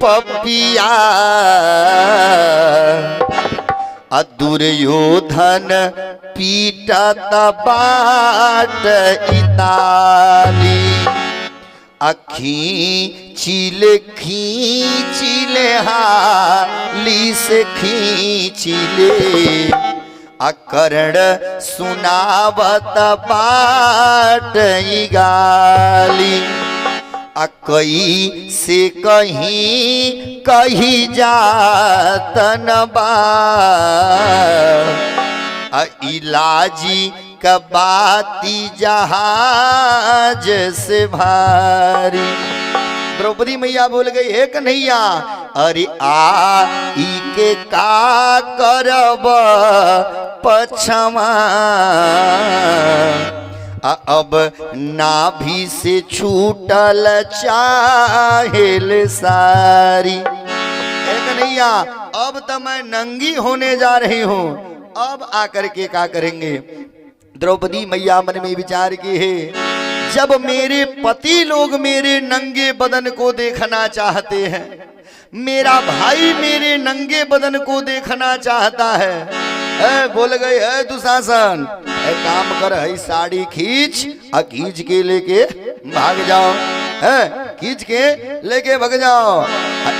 पपिया दुर्योधन पीटत बाट इताली खींचिले हाली से खींचिले कर्ण सुनावत बाट गाली कई से कहीं जातन बा इलाजी कबाती जहाज से भारी। द्रौपदी मैया बोल गई हे कन्हैया अरे ई के का करब पछमा अब नाभि से छूटल चाहेल सारी। हे कन्हैया अब तो मैं नंगी होने जा रही हूँ, अब आकर के क्या करेंगे। द्रौपदी मैया मन में विचार की है जब मेरे पति लोग मेरे नंगे बदन को देखना चाहते हैं, मेरा भाई मेरे नंगे बदन को देखना चाहता है, बोल गए है दुशासन काम कर है साड़ी खींच खींच के लेके भाग जाओ, खींच के लेके भाग जाओ।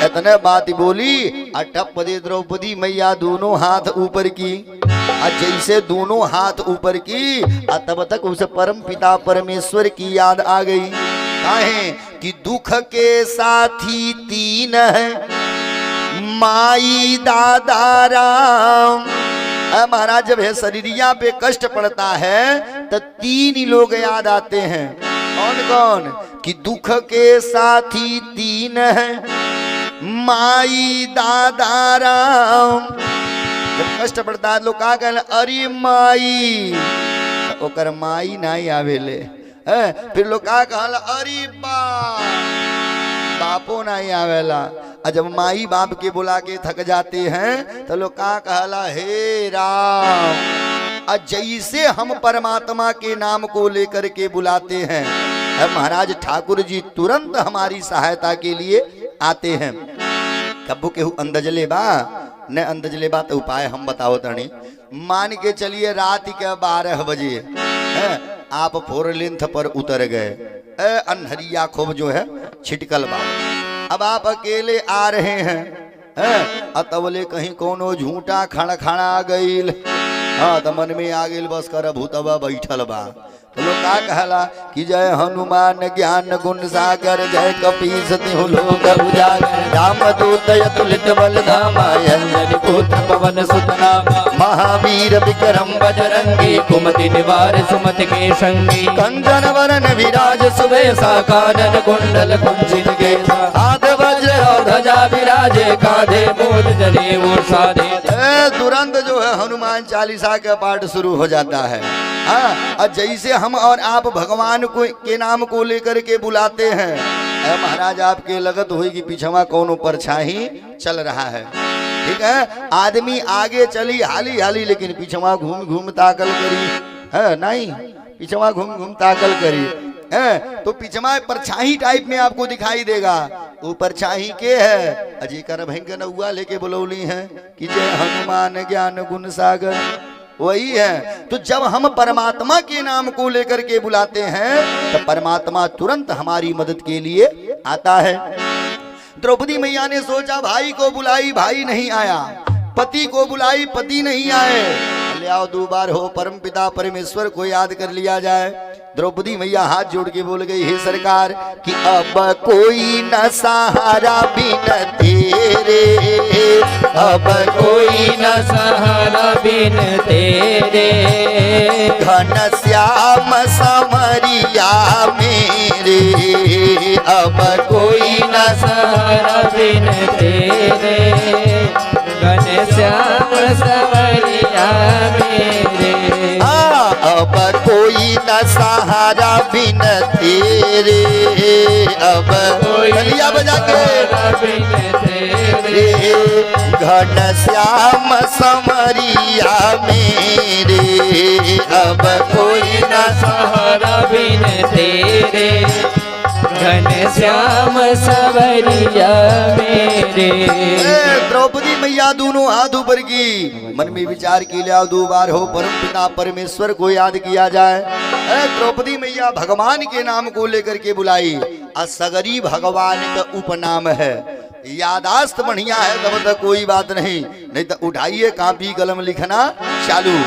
इतने बात बोली अटप दे द्रौपदी मैया दोनों हाथ ऊपर की जैसे दोनों हाथ ऊपर की तब तक उसे परम पिता परमेश्वर की याद आ गई। काहे कि दुख के साथी तीन है माई दादा राम। महाराज जब है शरीरिया पे कष्ट पड़ता है तो तीन ही लोग याद आते हैं। कौन कौन कि दुख के साथी तीन है माई दादा राम। जब कष्ट पड़ता है लोग का कहले अरे माई ओकर माई नहीं आवेले, फिर लोग का कहला अरे बापो नहीं आवेला। जब माई बाप के बुला के थक जाते हैं तो लोग का कहला हे राम। जैसे हम परमात्मा के नाम को लेकर के बुलाते हैं महाराज ठाकुर जी तुरंत हमारी सहायता के लिए आते हैं। कब्बू केहू अंदजले बा न अंदजले बा तो उपाय हम बताओ तनी। मान के चलिए रात के 12 बजे आप 4 लेंथ पर उतर गए, अनहरिया खूब जो है छिटकल बा। अब आप अकेले आ रहे हैं अतवले कहीं कोनो झूठा खाना आ गईल, हाँ तो मन में आ गईल बस कर भूतवा बैठल बा। तो लोग का कहला कि जय हनुमान ज्ञान गुण सागर जय कपीस तिहु लोक उजागर रामदूत अतुलित बल धामा अंजनी पुत्र पवन सुत नामा महावीर विक्रम बजरंगी कुमति निवार सुमति के संगी कंचन वरन विराज सुबेसा कानन कुंडल कुंचित केसा हाथ वज्र और ध्वजा विराजे कांधे मूल जनेऊ साधे। तुरंत जो है हनुमान चालीसा का पाठ शुरू हो जाता है। हाँ जैसे हम और आप भगवान को के नाम को लेकर के बुलाते हैं महाराज आपके लगत हुई कि पीछवा कौन परछाई चल रहा है। ठीक है आदमी आगे चली हाली हाली लेकिन पीछवा घूम ताकल करी है नहीं, पीछवा घूम ताकल करी है तो पीछवा परछाई टाइप में आपको दिखाई देगा। वो परछाई के है अजीकर भयंकर नौआ लेके बुलौली है कि जय हनुमान ज्ञान गुण सागर वही है। तो जब हम परमात्मा के नाम को लेकर के बुलाते हैं तो परमात्मा तुरंत हमारी मदद के लिए आता है। द्रौपदी मैया ने सोचा भाई को बुलाई भाई नहीं आया, पति को बुलाई पति नहीं आए, ले आओ 2 बार हो परम पिता परमेश्वर को याद कर लिया जाए। द्रौपदी मैया हाथ जोड़ के बोल गई हे सरकार कि अब कोई न सहारा बिन तेरे, अब कोई न सहारा बिन तेरे घन श्याम समरिया मेरे, अब कोई न सहारा बिन तेरे घन श्याम समरिया मेरे। अब कोई न सहारा बिन तेरे, अब गलिया बजा के घन श्याम समरिया मेरे, अब कोई न सहारा बिन तेरे घन श्याम सवरिया मेरे। द्रौपदी मैया दोनों हाथ ऊपर की, मन में विचार की लिया, दो बार हो परम पिता परमेश्वर को याद किया जाए। द्रौपदी मैया भगवान के नाम को लेकर के बुलाई, असगरी भगवान का उपनाम है। यादाश्त बढ़िया है तब तक कोई बात नहीं, नहीं तो उठाइए कापी कलम लिखना चालू।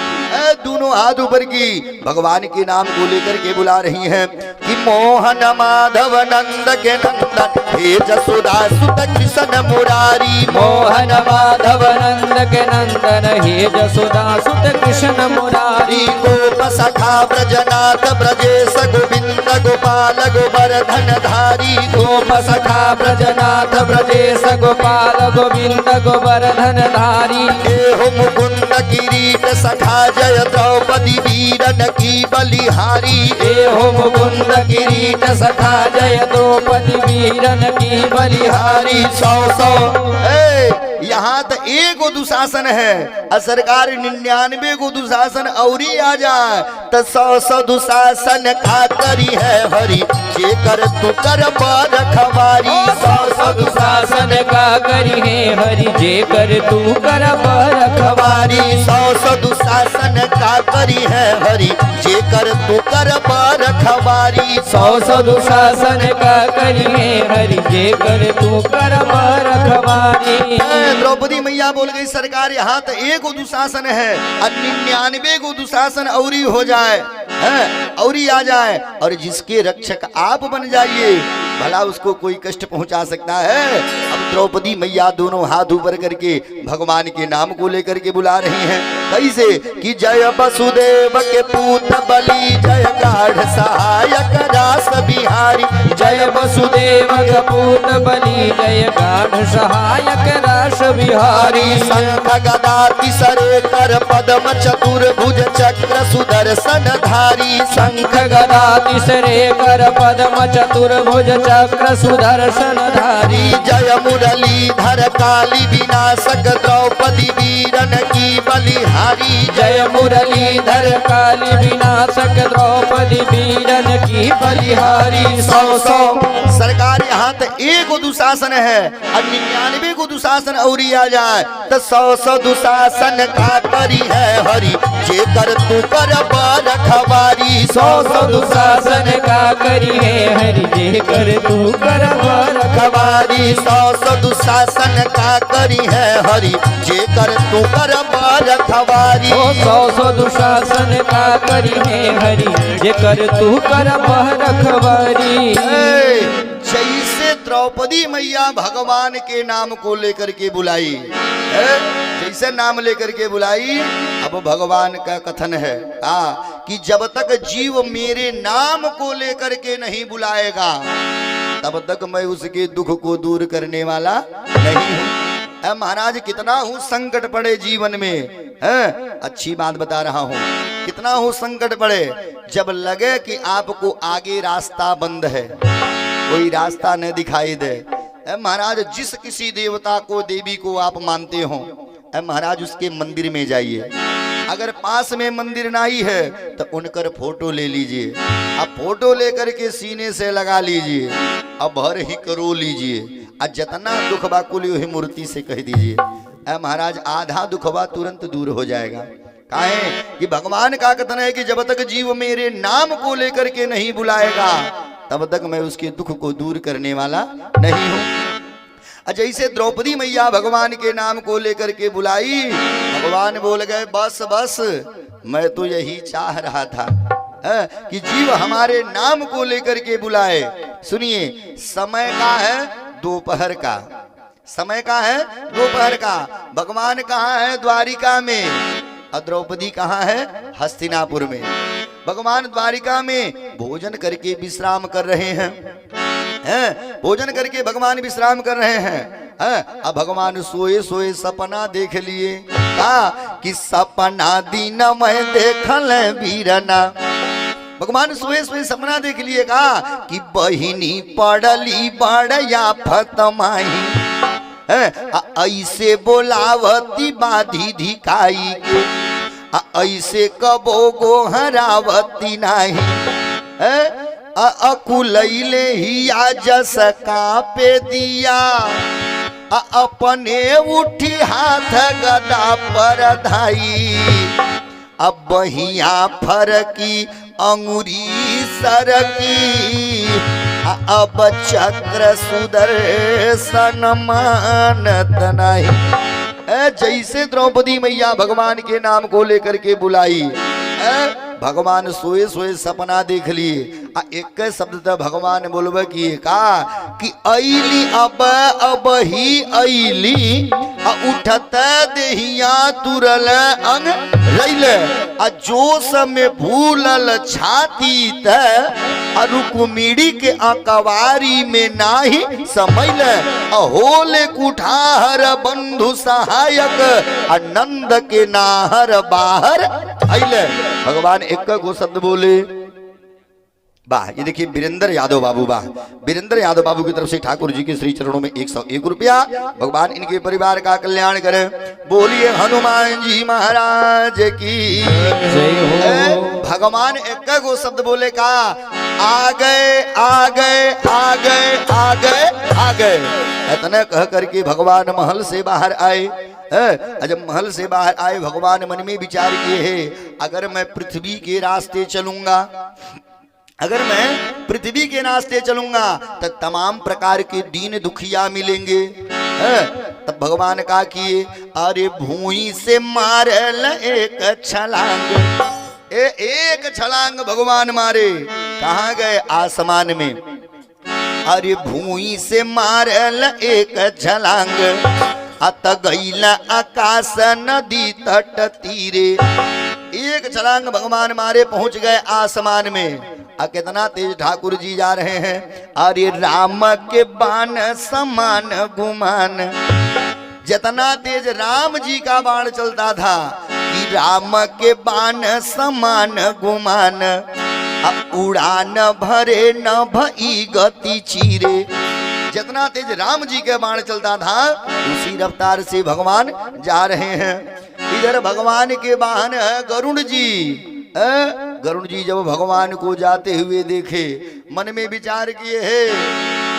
दोनों हाथ ऊपर की भगवान के नाम को लेकर के बुला रही हैं कि मोहन माधव नंद के नंदन हे जसोदा सुत कृष्ण मुरारी। मोहन माधव नंद के नंदन हे जसोदा सुत कृष्ण मुरारी। गोप सखा ब्रजनाथ ब्रजेश गोविंद गोपाल गोवर्धन धारी। गोप सखा ब्रजनाथ ब्रजेश गोपाल गोविंद गोवर्धन धारी। हो मुकुंद किरीट सखा जय द्रौपदी वीरन की बलिहारी। हो मुकुंद किरीट सखा जय द्रौपदी वीरन की बलिहारी। 100 यहाँ तो एक दुशासन है, सरकार 99 को दुशासन और आ जाए तो 100 दुशासन का करी है हरि जे कर तू कर पर रखवारी। 100 दुशासन का करी है हरि जे कर तू कर पर रखवारी। 100 दुशासन का करी है हरि जे कर तू कर पर रखवारी। 100 दुशासन का करी है हरि जे कर तू कर पर रखवारी। द्रौपदी मैया बोल गई सरकार यहाँ तो एक दुशासन है, 99 को दुशासन औरी हो जाए, औरी आ जाए, और जिसके रक्षक आप बन जाइए भला उसको कोई कष्ट पहुंचा सकता है। अब द्रौपदी मैया दोनों हाथ ऊपर करके भगवान के नाम को लेकर के बुला रही हैं, कैसे कि जय वसुदेव के पूत बलि जय गाढ़ सहायक रास बिहारी। जय वसुदेव के पूत बलि जय गाढ़ सहायक रास बिहारी। शंख गदा तिसरे कर पद्म चतुर्भुज चक्र सुदर्शन धारी। शंख गदा तिसरे कर पद्म चतुर्भुज चक्र सुदर्शन धारी। जय मुरलीधर काली विनाशक द्रौपदी वीरन की बलिहारी। जय मुरलीधर काली विनाशक द्रौपदी वीरन की बलिहारी। 100 सरकार यहाँ तो एक दुशासन है, 99 को दुशासन और आ जाए तो 100 दुशासन का करी है हरि जे कर तू कर पर रखवारी। 100 दुशासन का करी है हरि जे कर तू कर पर रखवारी। 100 दुशासन का करी है हरि जे कर तू कर पर रखवारी। 100 दुशासन का करी है हरि जे कर तू कर पर रखवारी। जैसे द्रौपदी मैया भगवान के नाम को लेकर के बुलाई, जैसे नाम लेकर के बुलाई, अब भगवान का कथन है कि जब तक जीव मेरे नाम को लेकर के नहीं बुलाएगा तब तक मैं उसके दुख को दूर करने वाला नहीं हूँ। महाराज कितना हूँ संकट पड़े जीवन में, अच्छी बात बता रहा हूँ, कितना हूँ संकट पड़े, जब लगे कि आपको आगे रास्ता बंद है, कोई रास्ता न दिखाई दे, महाराज जिस किसी देवता को देवी को आप मानते हो महाराज उसके मंदिर में जाइए, अगर पास में मंदिर नहीं है तो उनकर फोटो ले लीजिए, अब फोटो लेकर के सीने से लगा लीजिए, अब भर ही करो लीजिए, और जितना दुखबा कुल ही मूर्ति से कह दीजिए, महाराज आधा दुखबा तुरंत दूर हो जाएगा। काहे कि भगवान का कथन है कि जब तक जीव मेरे नाम को लेकर के नहीं बुलाएगा तब तक मैं उसके दुख को दूर करने वाला नहीं हूँ। जैसे द्रौपदी मैया भगवान के नाम को लेकर के बुलाई, भगवान बोल गए बस बस, मैं तो यही चाह रहा था कि जीव हमारे नाम को लेकर के बुलाए। सुनिए, समय का है दोपहर का, समय का है दोपहर का। भगवान कहाँ है? द्वारिका में, और द्रौपदी कहाँ है? हस्तिनापुर में। भगवान द्वारिका में भोजन करके विश्राम कर रहे हैं, भोजन करके भगवान विश्राम कर रहे हैं। अब भगवान सोए सोए सपना देख लिए, कि सपना दिन मैं देखल वीरना। भगवान सोए सोए सपना देख लिए कि बहिनी पड़ली बड़या फतमाही, ऐसे बोलावती बाधी धिकाई के, ऐसे कबो गोहरावती नहीं। अकुलैले ही जस कापे दिया अपने उठी हाथ गदा पर धाई अब बहिया फरकी अंगुरी सरकी अब चक्र सुदर्शन मानत नहीं। जैसे द्रौपदी मैया भगवान के नाम को लेकर के बुलाई, भगवान सोए सोए सपना देख लिए एक शब्द तो भगवान बोलबे किए का कि ऐली अब ही ऐली उठत देहिया तुरल अंग रैले जोश में भूलल छाती त रुक्मिणी के अकवारी में नाही समैल होले कुठार बंधु सहायक नंद के नाहर बाहर अइले। भगवान एक गो शब्द बोले वाह। ये देखिए वीरेंद्र यादव बाबू, वाह वीरेंद्र यादव बाबू की तरफ से ठाकुर जी के श्री चरणों में 101 रुपया। भगवान इनके परिवार का कल्याण करे। बोलिए हनुमान जी महाराज की जय हो। भगवान एक गो शब्द बोले का आ गए आ गए आ गए आ गए आ गए। इतना कह करके भगवान महल से बाहर आए। जब महल से बाहर आए भगवान मन में विचार किए हैं अगर मैं पृथ्वी के रास्ते चलूंगा, अगर मैं पृथ्वी के रास्ते चलूंगा तो तमाम प्रकार के दीन दुखिया मिलेंगे। तब भगवान का किए अरे भूमि से मारल एक छलांग, एक छलांग भगवान मारे। कहाँ गए? आसमान में। अरे भूमि से मारल एक छलांग अत गईला आकाश नदी तट तीरे। एक छलांग भगवान मारे पहुंच गए आसमान में। कितना तेज ठाकुर जी जा रहे हैं। अरे राम के बाण समान गुमान, जितना तेज राम जी का बाण चलता था कि राम के बाण समान गुमान उड़ान भरे न भई गति चीरे। जितना तेज राम जी के बाण चलता था उसी रफ्तार से भगवान जा रहे हैं। इधर भगवान के वाहन है गरुड़ जी। गरुड़ जी जब भगवान को जाते हुए देखे मन में विचार किए है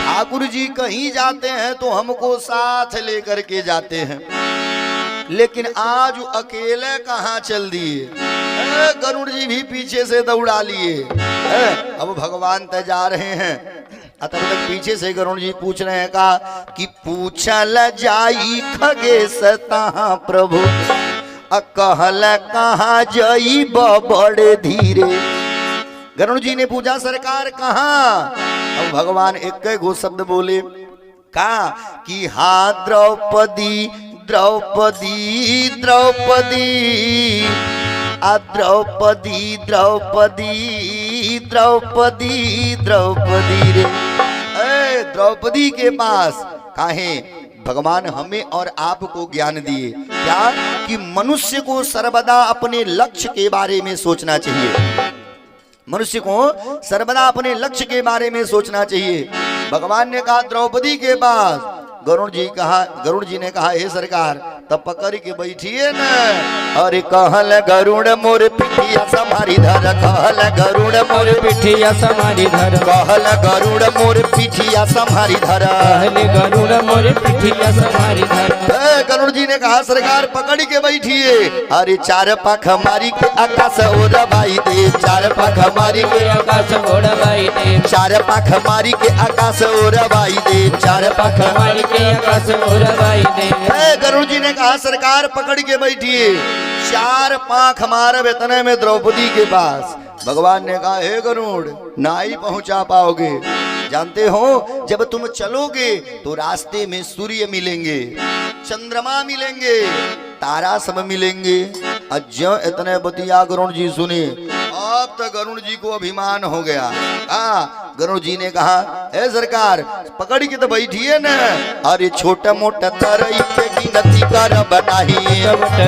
ठाकुर जी कहीं जाते हैं तो हमको साथ लेकर के जाते हैं, लेकिन आज अकेले कहाँ चल दिए। गरुड़ जी भी पीछे से दौड़ा लिए। अब भगवान तय जा रहे हैं। तब तक पीछे से गरुड़ जी पूछ रहे हैं का कि पूछल जाई खगेश तहाँ प्रभु कहल कहाँ जई बड़े धीरे। गरुड़ जी ने पूछा सरकार कहाँ? अब भगवान एक गो शब्द बोले का कि हाँ द्रौपदी द्रौपदी द्रौपदी द्रौपदी द्रौपदी द्रौपदी द्रौपदी रे। द्रौपदी के पास काहे भगवान हमें और आपको ज्ञान दिए क्या कि मनुष्य को सर्वदा अपने लक्ष्य के बारे में सोचना चाहिए। मनुष्य को सर्वदा अपने लक्ष्य के बारे में सोचना चाहिए। भगवान ने कहा द्रौपदी के पास। गरुड़ जी ने कहा हे सरकार तब पकड़ के बैठिए न। अरे कहल गरुड़ मोर पिठिया समारी धर, कहल गरुड़ मोर पिठिया समारी धर, कहल गरुड़ मोर पिठिया समारी धर, कहले गरुड़ मोर पिठिया समारी धर। गरुड़ जी ने कहा सरकार पकड़ के बैठिए। अरे चार पाख मारी के आकाश ओरबाई दे, चार पाख मारी के आकाश ओरबाई दे, चार पाख मारी के आकाश ओरबाई दे, चार पाख मारी के आकाश ओरबाई दे। गरुड़ जी ने कहा सरकार पकड़ के बैठिए। चार पांख मारब इतने में द्रौपदी के पास। भगवान ने कहा हे गरुड़ ना ही पहुंचा पाओगे। जानते हो जब तुम चलोगे तो रास्ते में सूर्य मिलेंगे, चंद्रमा मिलेंगे, तारा सब मिलेंगे। अज्ञ इतने बतिया गरुड़ जी सुने। अब तो गरुड़ जी को अभिमान हो गया। गरुड़ जी ने कहा हे सरकार पकड़ के तो बैठिए न। अरे छोटा मोटा तरई के गिनती कर बनाही,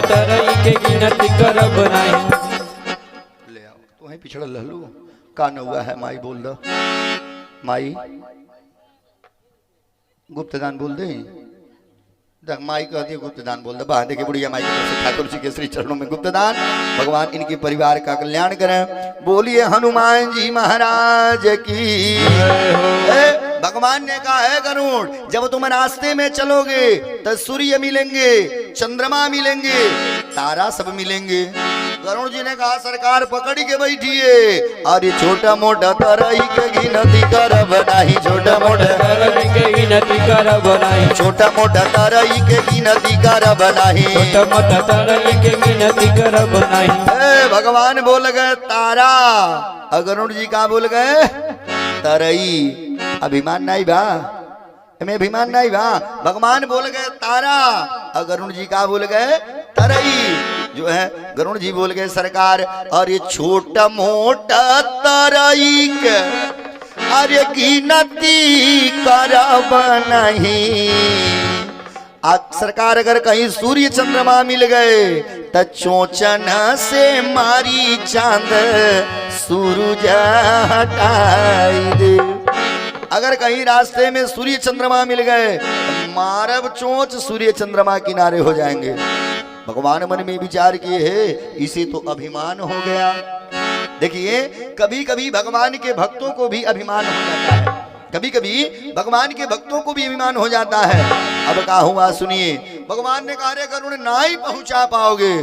तरई के गिनती कर बनाही। ले आओ तुम्हें पिछड़ा लहलू का न हुआ है। माई बोल दो, माई गुप्तदान बोल दे। माई कह दिए गुप्तदान बोल दे बा देखिए बुढ़िया माई की तरफ से ठाकुर जी के श्री चरणों में गुप्तदान। भगवान इनके परिवार का कल्याण करें। बोलिए हनुमान जी महाराज की। भगवान ने कहा है गरुड़, जब तुम रास्ते में चलोगे तो सूर्य मिलेंगे, चंद्रमा मिलेंगे, तारा सब मिलेंगे। गरुड़ जी ने कहा सरकार पकड़ी के बैठिए, अरे छोटा मोटा तरई के गिनती करब नाही, छोटा मोटा तरई के गिनती करब नाही, छोटा मोटा तरई के गिनती करब नाही, छोटा मोटा तरई के गिनती करब नाही। भगवान बोल गए तारा, गरुड़ जी का बोल गए तरई। अभिमान नहीं बा, हमें अभिमान नहीं बा। भगवान बोल गए तारा, गरुड़ जी का बोल गए तरई। जो है गरुड़ जी बोल गए सरकार, अरे छोटा मोटा तरई के अरे गिनती करब नहीं। सरकार अगर कहीं सूर्य चंद्रमा मिल गए तो चोचन से मारी चांद सूरज हटाई दे। अगर कहीं रास्ते में सूर्य चंद्रमा मिल गए तो मारब चोंच सूर्य चंद्रमा किनारे हो जाएंगे। भगवान मन में विचार किए है, इसे तो अभिमान हो गया। देखिए कभी कभी भगवान के भक्तों को भी अभिमान हो जाता है, कभी कभी भगवान के भक्तों को भी अभिमान हो जाता है। अब क्या हुआ सुनिए। भगवान ने कहा रे गरुड़ ना ही पहुंचा पाओगे,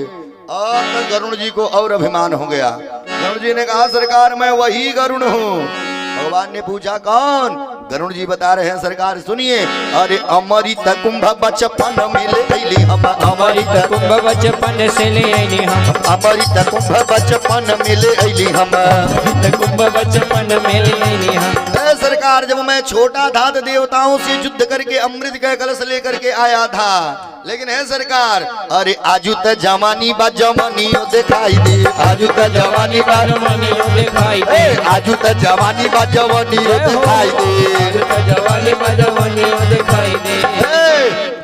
और तो गरुड़ जी को और अभिमान हो गया। गरुड़ जी ने कहा सरकार मैं वही गरुड़ हूँ। भगवान ने पूछा कौन? गरुड़ जी बता रहे हैं सरकार सुनिए, अरे अमृत कुंभ बचपन में ले अइली हम, अमृत कुंभ बचपन से ले अइली हम, अमृत कुंभ बचपन में ले अइली हम, अमृत कुंभ बचपन में ले अइली हम। सरकार जब मैं छोटा था तो देवताओं से युद्ध करके अमृत का कलश लेकर के आया था, लेकिन है सरकार अरे आजू त जवानी बा जवानियों दिखाई दे, आजू त जवानी बा जवानियों दिखाई दे, आजू त जवानी बा जवानियों दिखाई दे, जवानी बा जवानियों दिखाई दे।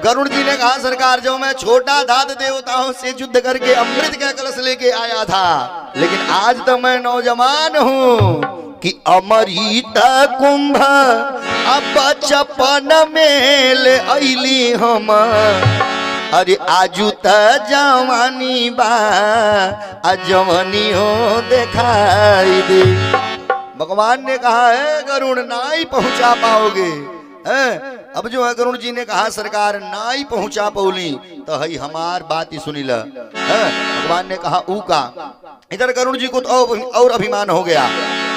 गरुड़ जी ने कहा सरकार जब मैं छोटा था तो देवताओं से युद्ध करके अमृत का कलश लेके आया था, लेकिन आज तो मैं नौजवान हूँ कि अमृत कुंभ अब बचपन में ले अइली हम, अरे आजू त जवानी बा जवानी हो दिखाई दे। भगवान ने कहा है गरुड़ ना ही पहुंचा पाओगे। अब जो है गरुड़ जी ने कहा सरकार ना ही पहुंचा पौली तो हई हमार बात ही सुनी ल। भगवान ने कहा ऊ का। इधर गरुड़ जी को तो और अभिमान हो गया।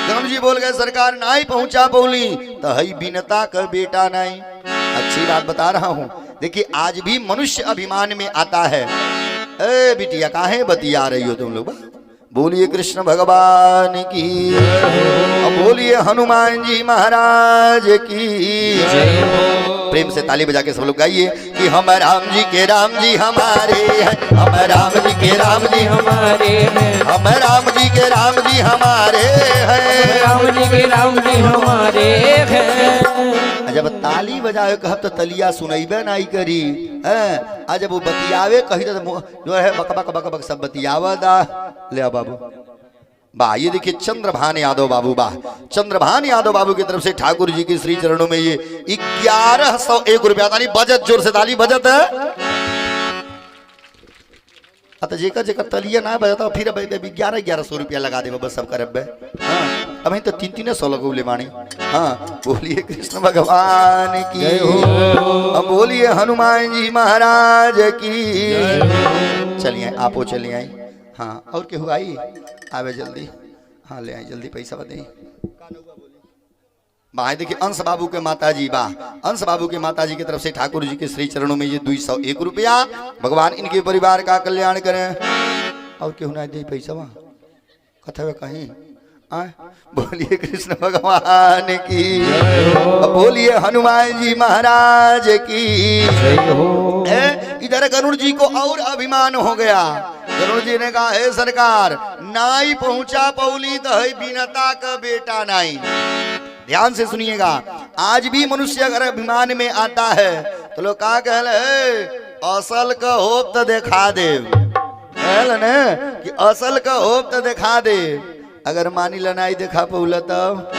गरुड़ जी बोल गए सरकार ना ही पहुंचा पौली तो हई बिनता का बेटा नहीं। अच्छी बात बता रहा हूँ। देखिए आज भी मनुष्य अभिमान में आता है। ए बिटिया काहे बतिया रही हो तुम लोग? बोलिए कृष्ण भगवान की, बोलिए हनुमान जी महाराज की। प्रेम से ताली बजा के सब लोग गाइए कि हम राम जी के राम जी हमारे हैं, हम राम जी के राम जी हमारे हैं, हम राम जी के राम जी हमारे हैं, राम जी के राम जी हमारे हैं। जब ताली बजावे कहब तो तलिया सुनैबे नहीं करी। आज जब वो बतियावे कही तो जो है बक बक बक बक सब बतियावा दा। ले बाबू वाह, ये देखिए चंद्रभान यादव बाबू, वाह चंद्रभान यादव बाबू की तरफ से ठाकुर जी के श्री चरणों में ये 1101 रुपया ताली बजट, जोर से ताली बजट है। तो जेकर जेकर तलिया ना बजाता फिर 1100 रुपया लगा दे बस सब करब। हाँ अब तो 300 लगौले बाणी। हाँ बोलिए कृष्ण भगवान की, अब बोलिए हनुमान जी महाराज की। चलिए आपो चलिए आई। हाँ और केहू आई आवे जल्दी। हाँ ले आई जल्दी पैसा बताइए। वाह देखिए अंश बाबू के माता जी, वाह अंश बाबू के माता जी की तरफ से ठाकुर जी के श्री चरणों में ये 201 रुपया। भगवान इनके परिवार का कल्याण करें। और क्यों ना दे पैसा वहाँ कथा कहीं। बोलिए कृष्ण भगवान की, बोलिए हनुमान जी महाराज की। इधर गरुड़ जी को और अभिमान हो गया। गरुड़ जी ने कहा हे सरकार नाई पहुंचा पौली तो है बिनता का बेटा नाई। ध्यान से सुनिएगा, आज भी मनुष्य अगर अभिमान में आता है तो लोग क्या कह रहे असल का होप तो दिखा दे, कि असल का होप तो दिखा दे। अगर मानी लनाई देखा पौला तब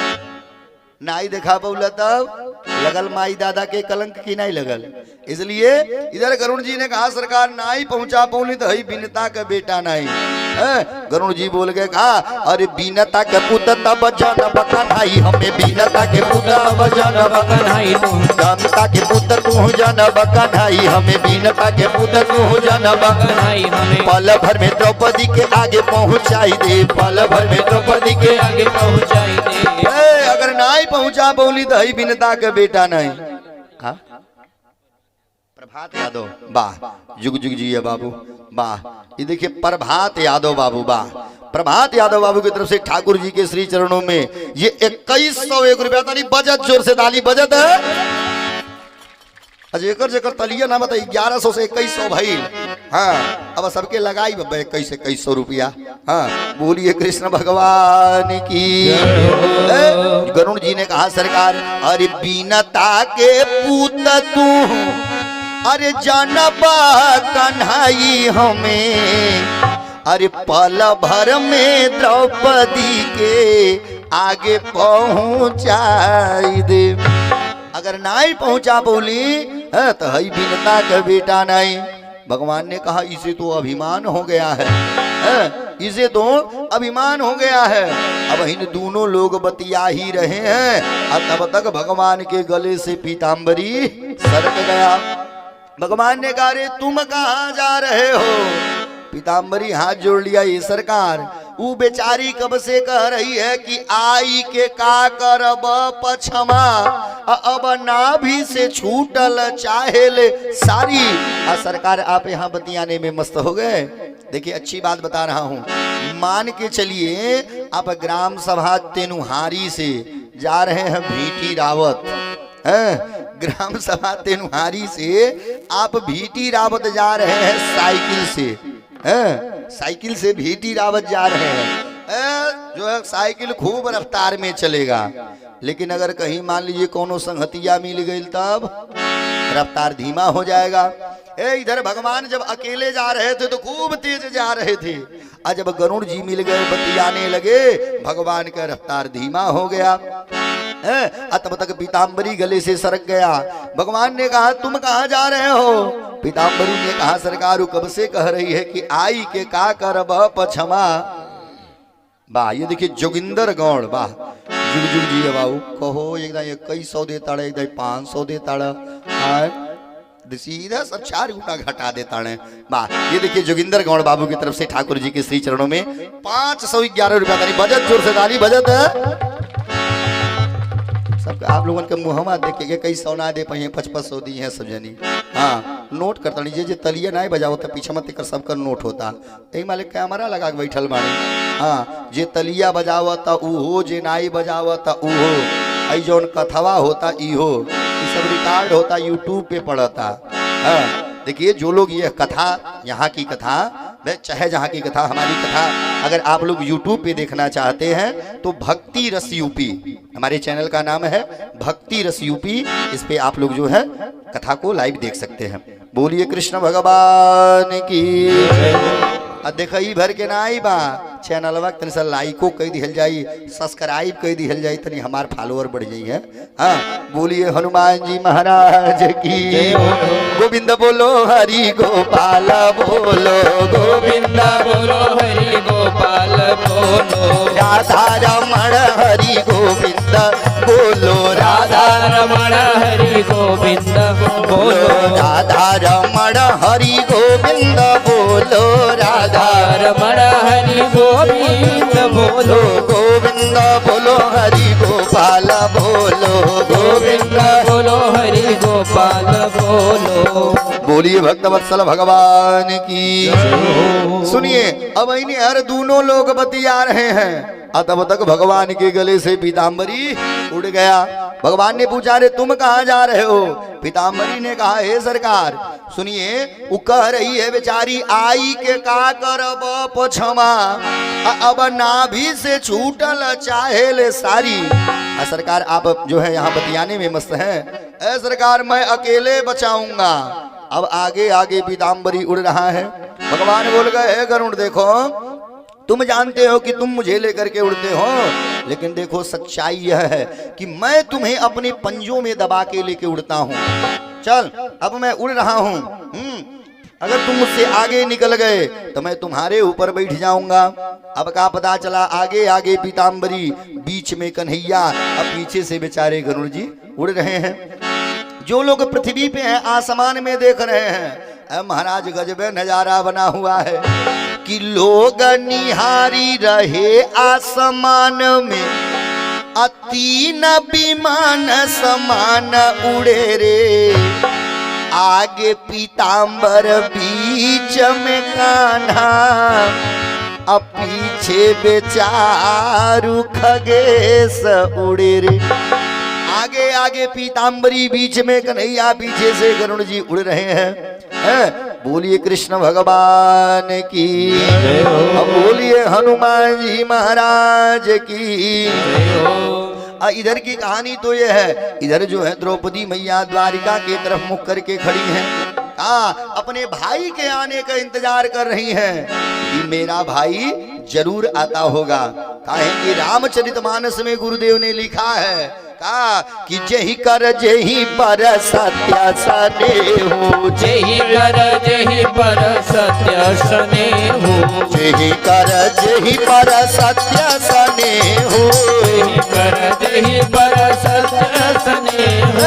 नाई देखा पौला तब लगल माई दादा के कलंक की नहीं लगल। इसलिए इधर गरुड़ जी ने कहा सरकार नाई पहुंचा पौली तो हई बिनता का बेटा नहीं है। गरुड़ जी बोल गए कहा अरे बिनता के पुत्र तब जन बकनाई हमें बिनता के पुत्र तब जन बकनाई बिनता के पुत्र तू जन बकनाई हमें बिनता के पुत्र तू जन बकनाई हमें पल भर में द्रौपदी के आगे पहुंचाई दे पल भर में द्रौपदी के आगे पहुंचाई दे। अगर नाई पहुंचा बोली तो हई बिनता के बेटा नहीं। हाँ प्रभात यादव वाह जुग जुग जी है बाबू वाह। ये देखिए प्रभात यादव बाबू वाह। प्रभात यादव बाबू की तरफ से ठाकुर जी के श्री चरणों में ये 2101 रुपया ताली बजट जोर से ताली बजट है। जेकर तलिया ना बताई 1100 से 2100 भाई। हाँ अब सबके लगाई 2100 रुपया। हाँ बोलिए कृष्ण भगवान की। गरुड़ जी ने कहा सरकार अरे बीनता के पूत तू अरे जानबा कन्हाई हमें अरे पल भर में द्रौपदी के आगे पहुंचाई दे। अगर नाई पहुंचा बोली है तो हई बिनता का बेटा नहीं। भगवान ने कहा इसे तो अभिमान हो गया है, इसे तो अभिमान हो गया है। अब इन दोनों लोग बतिया ही रहे हैं और तब तक भगवान के गले से पीताम्बरी सरक गया। भगवान ने कहा रे तुम कहाँ जा रहे हो? पीताम्बरी हाथ जोड़ लिया ये सरकार वो बेचारी कब से कह रही है कि आई के का करब पछमा अब नाभि से छूटल चाहेले सारी। सरकार आप यहाँ बतियाने में मस्त हो गए। देखिए अच्छी बात बता रहा हूँ, मान के चलिए आप ग्राम सभा तेनुहारी से जा रहे हैं भीटी रावत, ग्राम सभा तेनुहारी से आप भीटी रावत जा रहे हैं साइकिल से, साइकिल से भीटी रावत जा रहे हैं। जो है साइकिल खूब रफ्तार में चलेगा, लेकिन अगर कहीं मान लीजिए कोनो संगतिया मिल गई तब रफ्तार धीमा हो जाएगा। इधर भगवान जब अकेले जा रहे थे तो खूब तेज जा रहे थे, और जब गरुड़ जी मिल गए बतियाने लगे भगवान का रफ्तार धीमा हो गया। तब तक पीताम्बरी गले से सरक गया। भगवान ने कहा तुम कहाँ जा रहे हो? पीताम्बरी ने कहा सरकार कब से कह रही है कि आई के का करब पछमा। वाह ये देखिए जोगिंदर गौड़ वाह जुग जुग जी है बाबू। कहो एकदम 2100 देता है, एकदम 500 देता है, सीधा सब 4 गुना घटा देता है। वाह ये देखिए जोगिंदर गौड़ बाबू की तरफ से ठाकुर जी के श्री चरणों में 511 रुपया ताली बजट जोर से ताली बजट है। सब आप लोगों के मुहम्मा देख के कई सौ ना दे पाए 5500 दी है सब जनी। हाँ नोट करता लीजिए जे तलिया नहीं बजाओ तो पीछे मत कर सबका नोट होता यही मालिक कैमरा लगा के बैठल बाड़ी। हाँ जे तलिया बजावता उहो, जे नाई बजावता उहो, आई जौन कथवा होता इहो, ये सब रिकॉर्ड होता यूट्यूब पे पड़ता। हाँ देखिए जो लोग ये कथा यहाँ की कथा चाहे जहाँ की कथा हमारी कथा अगर आप लोग YouTube पे देखना चाहते हैं तो भक्ति रस यूपी हमारे चैनल का नाम है, भक्ति रस यूपी। इस पे आप लोग जो है कथा को लाइव देख सकते हैं। बोलिए कृष्ण भगवान की। देखा भर के ना आई बा चैनलवा तनी सा लाइको कह दिहल जाई, सब्सक्राइब कह दिहल जाई, तनी हमार फॉलोअर बढ़ जाई है। हाँ बोलिए हनुमान जी महाराज की। गोविंद बोलो हरि गोपाल बोलो, गोविंद बोलो हरि गोपाल बोलो, राधा रमण हरि गोविंद बोलो, राधा रमण हरि गोविंद बोलो, राधा रमण हरि गोविंद बोलो, राधा रमण हरि गोविंद बोलो, गोविंद बोलो हरि गोपाल बोलो, गोविंद बोलो हरि गोपाल बोलो। बोलिए भक्तवत्सल भगवान की। सुनिए अब इन्हें हर दोनों लोग बतिया रहे हैं, तब तक भगवान के गले से पीताम्बरी उड़ गया। भगवान ने पूछा रे तुम कहाँ जा रहे हो? पीताम्बरी ने कहा हे सरकार सुनिए वो कह रही है बेचारी आई के का करब पछमा अब नाभि से छूटल चाहेले सारी। सरकार आप जो है यहाँ बतियाने में मस्त हैं। ऐ सरकार मैं अकेले बचाऊंगा। अब आगे आगे पीताम्बरी उड़ रहा है। भगवान बोल गए हे गरुड़ देखो तुम जानते हो कि तुम मुझे लेकर के उड़ते हो, लेकिन देखो सच्चाई यह है कि मैं तुम्हें अपने पंजों में दबा के लेके उड़ता हूँ। चल अब मैं उड़ रहा हूँ, अगर तुम मुझसे आगे निकल गए तो मैं तुम्हारे ऊपर बैठ जाऊंगा। अब का पता चला, आगे आगे पीताम्बरी, बीच में कन्हैया, अब पीछे से बेचारे गरुड़ जी उड़ रहे हैं। जो लोग पृथ्वी पे हैं आसमान में देख रहे हैं, महाराज गजब नजारा बना हुआ है कि लोग निहारी रहे आसमान में, तीन विमान समान उड़े रे, आगे पीताम्बर बीच में कान्हा, अब पीछे बेचारू खगेश उड़े रे। आगे आगे पीताम्बरी, बीच में कन्हैया, पीछे से गरुड़ जी उड़ रहे हैं। बोलिए कृष्ण भगवान की, अब बोलिए हनुमान जी महाराज की। इधर की कहानी तो ये है, इधर जो है द्रौपदी मैया द्वारिका की तरफ मुख करके खड़ी हैं। अपने भाई के आने का इंतजार कर रही हैं कि मेरा भाई जरूर आता होगा। काहे कि रामचरितमानस में गुरुदेव ने लिखा है कि जेहि कर जेहि पर सत्य स्नेहु, जेहि कर जेहि पर सत्य स्नेहु, जेहि कर जेहि पर सत्य स्नेहु, जेहि कर जेहि पर सत्य स्नेहु,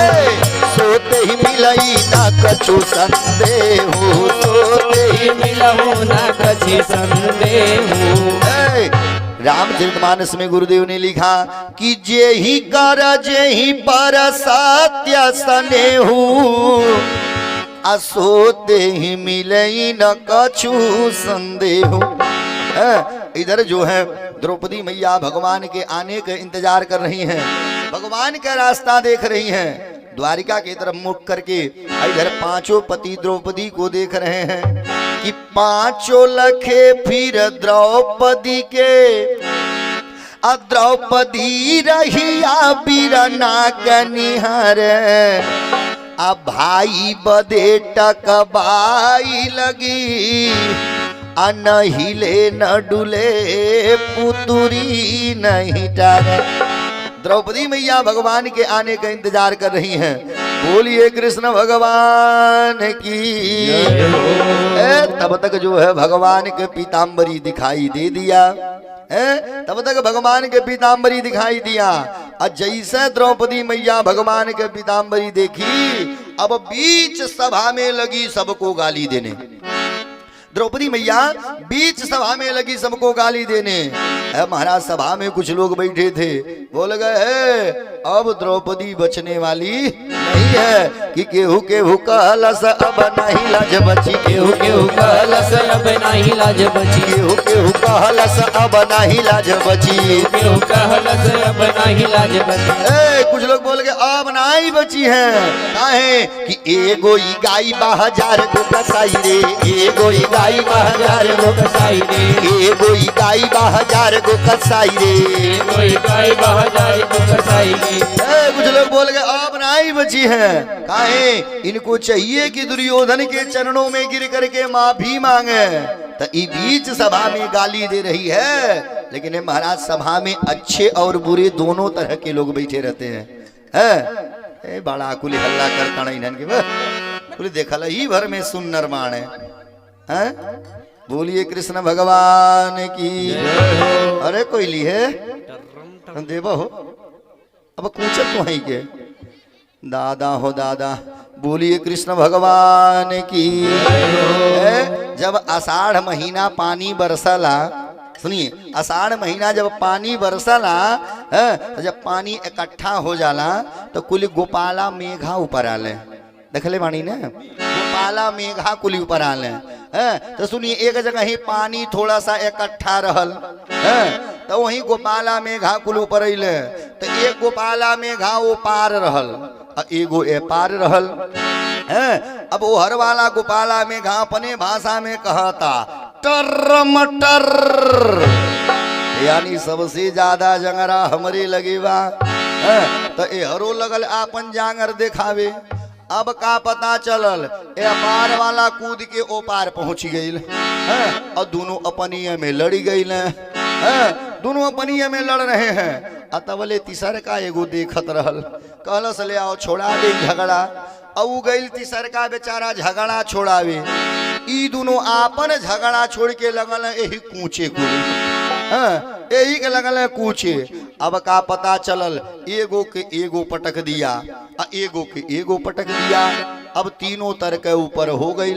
सोते ही मिलई ना कछु संदेहु, सोते ही मिलहु ना कछु संदेहु। रामचरितमानस में गुरुदेव ने लिखा कि जेहि कर जेहि पर सत्य स्नेहु, असोते ही मिलई न कछु संदेहु। इधर जो है द्रौपदी मैया भगवान के आने का इंतजार कर रही हैं, भगवान का रास्ता देख रही हैं, द्वारिका की तरफ मुख करके। इधर पांचों पति द्रौपदी को देख रहे हैं कि पांचों लखे फिर द्रौपदी के, द्रौपदी रहिया बिरना कनिहर, अब भाई बदे टकबाई लगी, न हिले न डुले पुतुरी नहीं डरे। द्रौपदी मैया भगवान के आने का इंतजार कर रही हैं। बोलिए कृष्ण भगवान की। तब तक जो है भगवान के पीताम्बरी दिखाई दे दिया, तब तक भगवान के पीताम्बरी दिखाई दिया। और जैसे द्रौपदी मैया भगवान के पीताम्बरी देखी, अब बीच सभा में लगी सबको गाली देने। द्रौपदी मैया बीच सभा में लगी सबको गाली देने। महाराज सभा में कुछ लोग बैठे थे, बोल गए अब द्रौपदी बचने वाली नहीं है कि केहू केहू कहलस अब नहीं लाज बची, केहू केहू कहलस अब नहीं लाज बची, केहू केहू कहलस अब नहीं लाज बची, केहू कहलस अब नहीं लाज बची। कुछ लोग बोल गए अब नहीं बची है। काहे कि एगो ई गाय 1000 को कसाई रे, एगो ई गाय 1000 को कसाई रे, एगो ई गाय 1000 को कसाई रे, एगो ई गाय 1000 को कसाई रे। कुछ लोग बोल गए अब नहीं बची है। काहे इनको चाहिए कि दुर्योधन के चरणों में गिर करके माफी मांगे, तो ई बीच सभा में गाली दे रही है। लेकिन महाराज सभा में अच्छे और बुरे दोनों तरह के लोग बैठे रहते हैं। बड़ा कुली हल्ला करता नहीं इन्हन के कुली देखल ही भर में सुन नरमान है। बोलिए कृष्ण भगवान की। अरे कोई ली है देव हो, अब कुछ तो है के दादा हो दादा। बोलिए कृष्ण भगवान की। जब आषाढ़ महीना पानी बरसला, सुनिए आषाढ़ महीना जब पानी बरसला, तो जब पानी इकट्ठा हो जाला तो कुल गोपाला मेघा ऊपर आले। देखले बानी ने गोपाला मेघा कुल ऊपर आले। तो सुनिए एक जगह ही पानी थोड़ा सा इकट्ठा रहल, तो वही गोपाला मेघा कुल ऊपर अइले। तो एक गोपाला मेघा वो पार रहल, एगो ए पार रहल। अब वो हर वाला गोपाला मेघा अपने भाषा में कहता टर मटर, यानी सबसे ज्यादा जंगरा हमरे लगे बा। तो ए हरो लगल आपन जांगर देखावे। अब का पता चलल ए पार वाला कूद के ओ पार पहुंच गई और दोनों अपनिया में लड़ गई दोनों अपनिया में लड़ रहे हैं। अतवले तीसर का एगो देखत रहल, कहलस ले आओ छोड़ा दे झगड़ा। अब गई तीसर का बेचारा झगड़ा छोड़ावे, ई दोनों आपन झगड़ा छोड़ के लगल यही कूचे कुल यही के लगल कूचे। अब का पता चलल एगो के एगो पटक दिया आ एगो के एगो पटक दिया। अब तीनों तर के ऊपर हो गई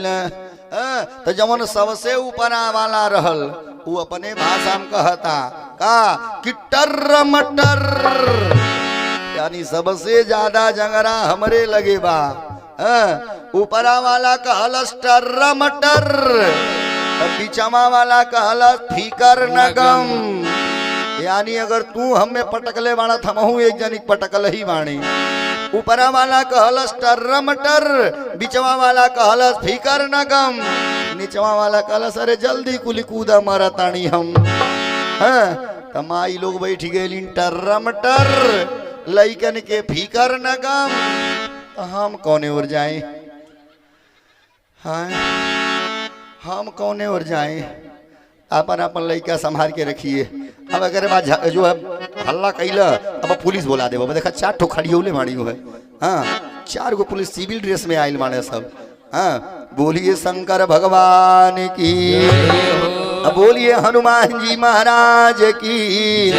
तो जवन सबसे ऊपर वाला रहल वो अपने भाषा में कहता का कि टर मटर, यानी सबसे ज्यादा झगड़ा हमरे लगे बा। ऊपरा वाला कहलस टर मटर, बीचमा वाला कहलस फीकर नगम, यानी अगर तू हमें पटकले बाड़ा थमहू एक जनिक पटकल ही बाणी। ऊपरा वाला कहलस टर मटर, बीचवा वाला कहलस फीकर नगम, नीचवा वाला कहलस अरे जल्दी कुली कूदा मारा तानी हम। तमाई लोग बैठ गए टर मटर, लइकन के फीकर नगम, तो हम कौने ओर जाए? हाँ हम कौने ओर जाए? अपन अपन लड़का संभाल के रखिए। अब अगर बात जो है हल्ला कैला अब पुलिस बोला दे। देखा 4 ठो खड़ियोले मारी है। हाँ 4 गो पुलिस सिविल ड्रेस में आयल माने सब। हाँ बोलिए शंकर भगवान की, बोलिए हनुमान जी महाराज की।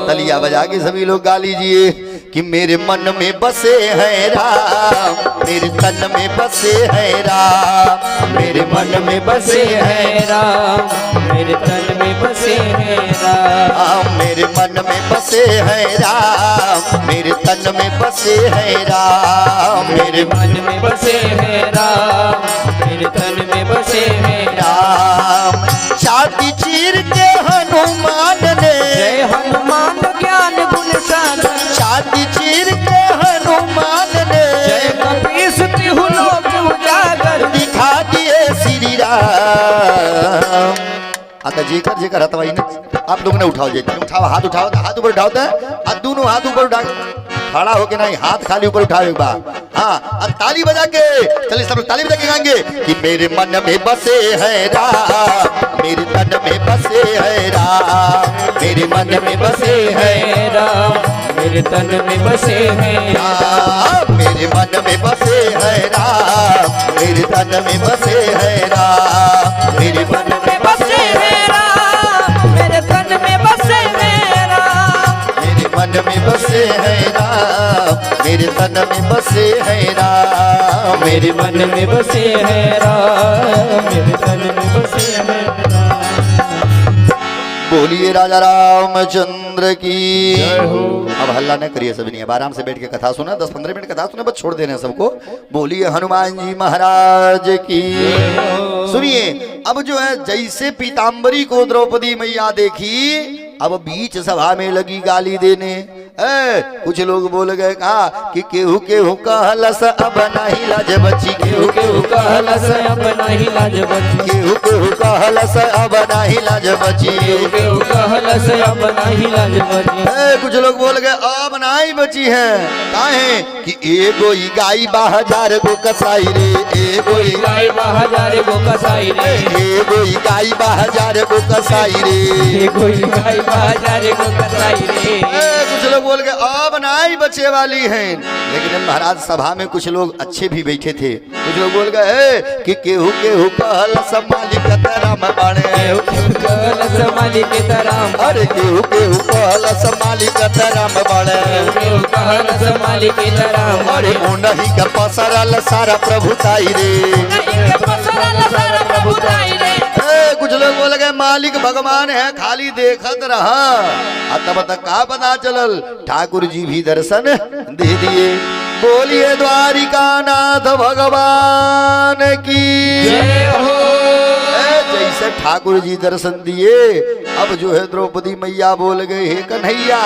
तलिया बजा के सभी लोग गा लीजिए कि मेरे मन में बसे हैं राम, मेरे तन में बसे हैं राम, मेरे मन में बसे हैं राम, मेरे तन में बसे हैं राम, मेरे मन में बसे हैं राम, मेरे तन में बसे हैं राम, मेरे मन में बसे हैं राम, मेरे तन में बसे हैं राम। छाती चीर के हनुमान ने, जय हनुमान ज्ञान गुण सागर, छाती चीर के हनुमान ने, जय कपीस तिहु लोक उजागर, दिखा दिए श्री राम। आता जेकर जेकर हतवाई ने आप लोग ने उठाओ, जे उठाओ हाथ उठाओ, हाथ ऊपर उठाओ तो दोनों हाथ ऊपर उठा, खड़ा होके नहीं हाथ खाली ऊपर उठाओ एक बार। हाँ और ताली बजा के चलिए सब लोग ताली बजा के गाएंगे कि मेरे मन में बसे हैं राम, मेरे तन में बसे हैं राम, मेरे मन में बसे हैं राम, मेरे तन में बसे हैं राम, मेरे मन में बसे हैं राम, मेरे तन में बसे हैं राम, मेरे मन में बसे हैं राम, मेरे तन में बसे हैं राम, मेरे मन में बसे हैं राम, मेरे तन में बसे हैं राम, मेरे मन में बसे हैं राम, मेरे तन में बसे हैं राम। बोलिए राजा रामचंद्र की। जय हो। अब हल्ला न करिए सभी, नहीं अब आराम से बैठ के कथा सुना, 10-15 मिनट कथा सुने बस छोड़ देने सबको। बोलिए हनुमान जी महाराज की। सुनिए अब जो है जैसे पीताम्बरी को द्रौपदी मैया देखी अब बीच सभा में लगी गाली देने। कुछ लोग बोल गए कहा कि केहू केहू कहलस अब नहीं लाज बची, केहू केहू कहलस अब नहीं लाज बची, केहू केहू कहलस अब नहीं लाज बची, केहू कहलस अब नहीं लाज बची। कुछ लोग बोल गए अब नहीं बची है। काहे कि एगो ही गाय 1000 गो कसाई रे, एगो ही गाय 1000 गो कसाई रे, एगो ही गाय 1000 गो कसाई रे, एगो ही गाय 1000 गो कसाई रे। कुछ लोग बोल गए अब नहीं बचे वाली हैं। लेकिन महाराज सभा में कुछ लोग अच्छे भी बैठे थे। कुछ लोग बोल गए कि केहू केहू कहलस मालिक राम बाणे, केहू केहू कहलस मालिक राम, अरे केहू केहू कहलस मालिक राम बाणे, केहू कहलस मालिक राम, अरे उन्हीं का पसरल सारा प्रभुताई रे, कुछ लोग बोल गए मालिक भगवान है खाली देखत रहा। तब तक का पता चलल ठाकुर जी भी दर्शन दे दिए। बोलिए द्वारिका नाथ भगवान की जय हो। जैसे ठाकुर जी दर्शन दिए अब जो है द्रौपदी मैया बोल गए हे कन्हैया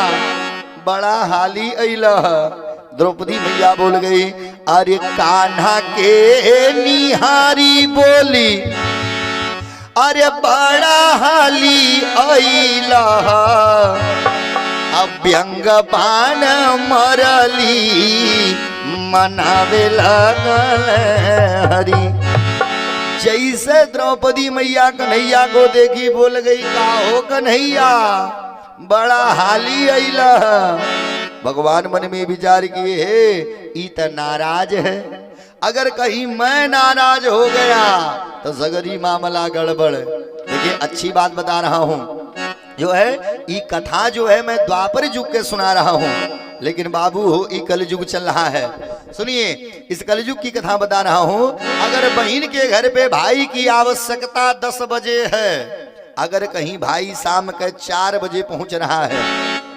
बड़ा हाली अइला। द्रौपदी मैया बोल गई अरे कान्हा के निहारी बोली अरे बड़ा हाली अइला, अब व्यंग बाण मरली मनावे लगल हरी। जैसे द्रौपदी मैया कन्हैया को देखी बोल गई, का हो कन्हैया बड़ा हाली अइला। भगवान मन में विचार किए, हे ई त नाराज है, अगर कहीं मैं नाराज हो गया तो सगरी मामला गड़बड़। देखिए अच्छी बात बता रहा हूं, जो है ये कथा जो है मैं द्वापर युग के सुना रहा हूं, लेकिन बाबू हो ये कलयुग चल रहा है। सुनिए इस कलयुग की कथा बता रहा हूं। अगर बहन के घर पे भाई की आवश्यकता 10 बजे है, अगर कहीं भाई शाम के 4 बजे पहुंच रहा है,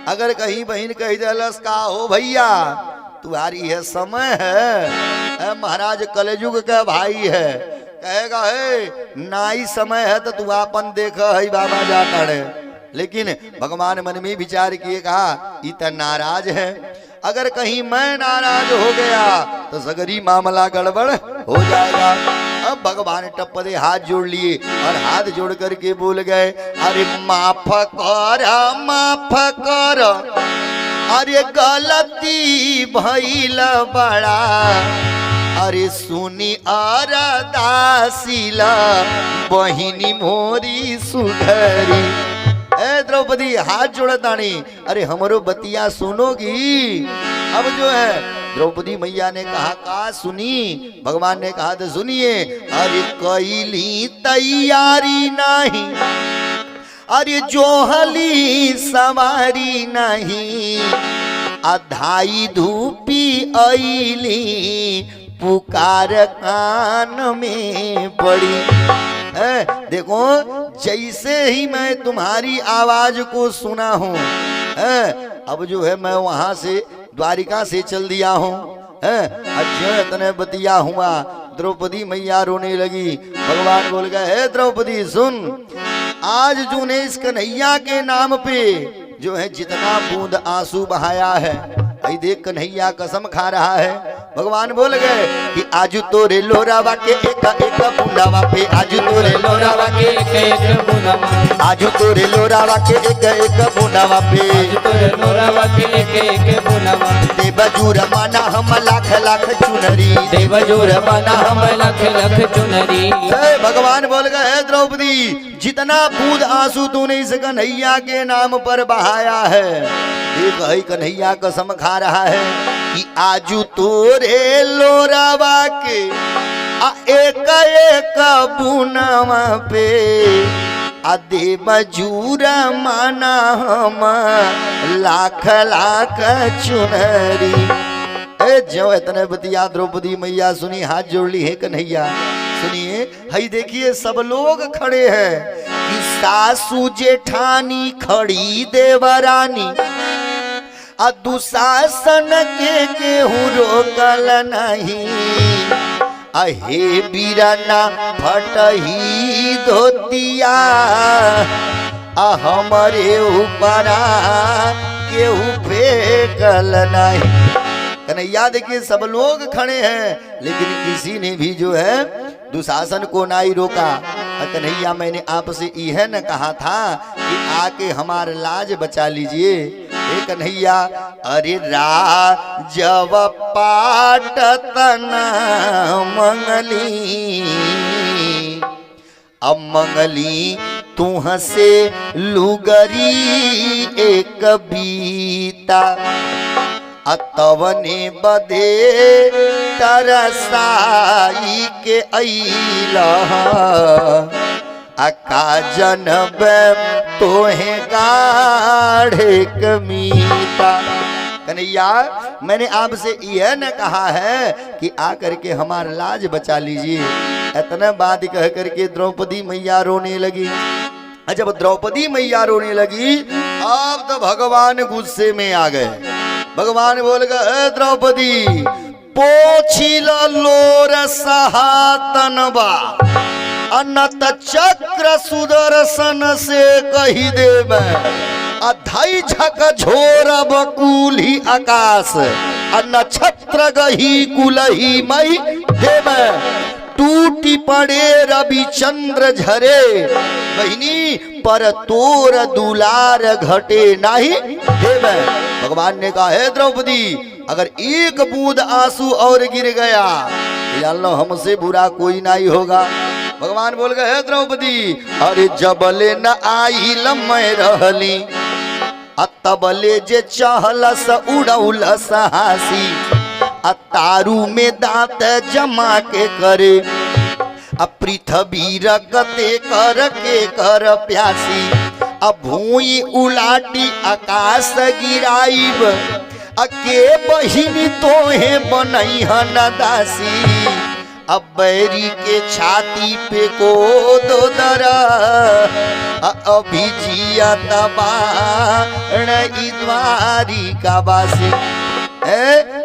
अगर कहीं बहन कह दलस का हो भैया तुम्हारी है समय है, महाराज कलयुग का भाई है, कहेगा है नाई समय है तो तू अपन देख है बाबा जाता है। लेकिन भगवान मन में विचार किए, कहा इतना नाराज है, अगर कहीं मैं नाराज हो गया तो सगरी मामला गड़बड़ हो जाएगा। अब भगवान टप्पदे हाथ जोड़ लिए और हाथ जोड़ करके बोल गए, अरे माफ कर माफ कर, अरे गलती भइल बड़ा, अरे सुनी अरदासिला बहिनी मोरी सुधरी। ए द्रौपदी हाथ जोड़तानी, अरे हमरो बतिया सुनोगी। अब जो है द्रौपदी मैया ने कहा का सुनी, भगवान ने कहा तो सुनिए, अरे कैली तैयारी नहीं, अरे जोहली सवारी नहीं, अधाई धूपी ऐली पुकार कान में पड़ी। देखो जैसे ही मैं तुम्हारी आवाज को सुना हूं, अब जो है मैं वहां से द्वारिका से चल दिया हूं। अच्छा इतने बतिया हुआ, द्रौपदी मैया रोने लगी। भगवान बोल गए, हे द्रौपदी सुन, आज जो ने इस कन्हैया के नाम पे जो है जितना बूंद आंसू बहाया है, आई देख कन्हैया कसम खा रहा है। भगवान बोल गए कि आजू तोरे लोरावा के एक एक बूंदावा पे, आजू तोरे लोरावा के एक एक बूंदावा, आजू तोरे लोरावा के एक एक बूंदावा पे, आजू तोरे लोरावा के एक एक बूंदावा, देवजूर माना हम लाख लाख चुनरी, देवजूर माना हम लाख लाख चुनरी। भगवान बोल गए, द्रौपदी जितना बूंद आंसू तूने इस कन्हैया के नाम पर बहाया है, एक ही कन्हैया कसम खा रहा है कि आजू तोरे लोरावा के एक एक बुनावा पे, देवजूरा माना हम लाख लाख चुनरी। जो इतने बतिया द्रौपदी मैया सुनी, हाथ जोड़ ली है कन्हैया। सुनिए हई देखिए सब लोग खड़े हैं कि सासू जेठानी खड़ी देवरानी, दुशासन के केहू रोकल नहीं, अहे बीराना फटही धोतिया, हमारे ऊपरा केहू फेंकल नहीं। कन्हैया देखिए सब लोग खड़े हैं, लेकिन किसी ने भी जो है दुशासन को नहीं रोका। कन्हैया मैंने आपसे यह न कहा था कि आके हमारा लाज बचा लीजिए। हे कन्हैया, अरे राजव पाटतना मंगली, अब मंगली तुह से लुगरी एक बीता, अतवने बदे तरसाई के अइला, अका जनब तोहे गाढ़े कमीता। कन्हैया मैंने आपसे यह न कहा है कि आकर के हमारा लाज बचा लीजिए। इतना बात कह करके द्रौपदी मैया रोने लगी। जब द्रौपदी मैया रोने लगी, अब तो भगवान गुस्से में आ गए। भगवान बोल गए, द्रौपदी पोछी लोर सहातनबा, अनत चक्र सुदर्शन से कही देव, अधई झक झोर बकुली आकाश, नक्षत्र गही कुलही मई देव, टूटी पड़े रवि चंद्र झरे, बहिनी पर तोर दुलार घटे नहीं देव। भगवान ने कहा, हे द्रौपदी अगर एक बूंद आंसू और गिर गया तो जान लो हमसे बुरा कोई नहीं होगा। भगवान बोल गए हे द्रौपदी, अरे जबले न आई मैं रहली तबले जे चहलस उड़ौलस हासी तारू में दांत जमा के करे पृथ्वी रगते कर के कर प्यासी भूई उलाटी आकाश गिराइब के बहिनी तोहे बनई न दासी अब बैरी के छाती पे को दो दरा अभी जिया द्वारी का बासी।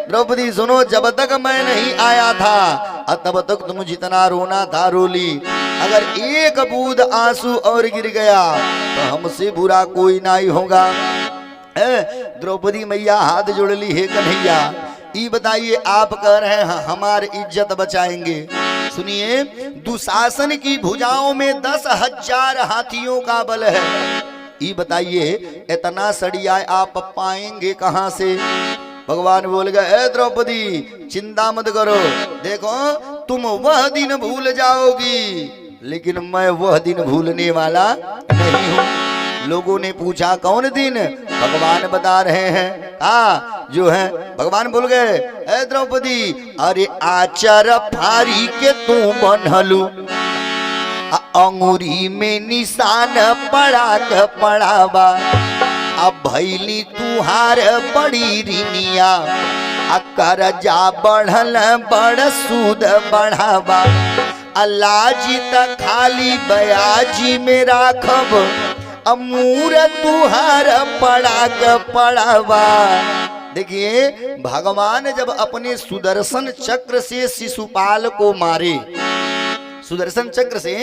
द्रौपदी सुनो, जब तक मैं नहीं आया था तब तक तुम जितना रोना था रोली। अगर एक बूंद आंसू और गिर गया तो हमसे बुरा कोई नहीं होगा। द्रौपदी मैया हाथ जोड़ ली, हे कन्हैया ये बताइए आप कह रहे हैं हमारी इज्जत बचाएंगे। सुनिए, दुशासन की भुजाओं में 10,000 हाथियों का बल है। ये बताइए इतना सड़िया आप पाएंगे कहां से? भगवान बोल गए द्रौपदी चिंता मत करो, देखो तुम वह दिन भूल जाओगी लेकिन मैं वह दिन भूलने वाला नहीं हूं। लोगों ने पूछा कौन दिन? भगवान बता रहे हैं जो है भगवान बोल गए ए द्रौपदी, अरे आचार फारी के तू बनलू अंगूरी में निशान पड़ावा अब भैली तुहार बड़ी रिनिया करजा बढ़ल बड़ सूद बढ़ावा अल्लाजी तक खाली बयाजी में राखब अमूर तुहार पड़ावा। देखिए भगवान जब अपने सुदर्शन चक्र से शिशुपाल को मारे, सुदर्शन चक्र से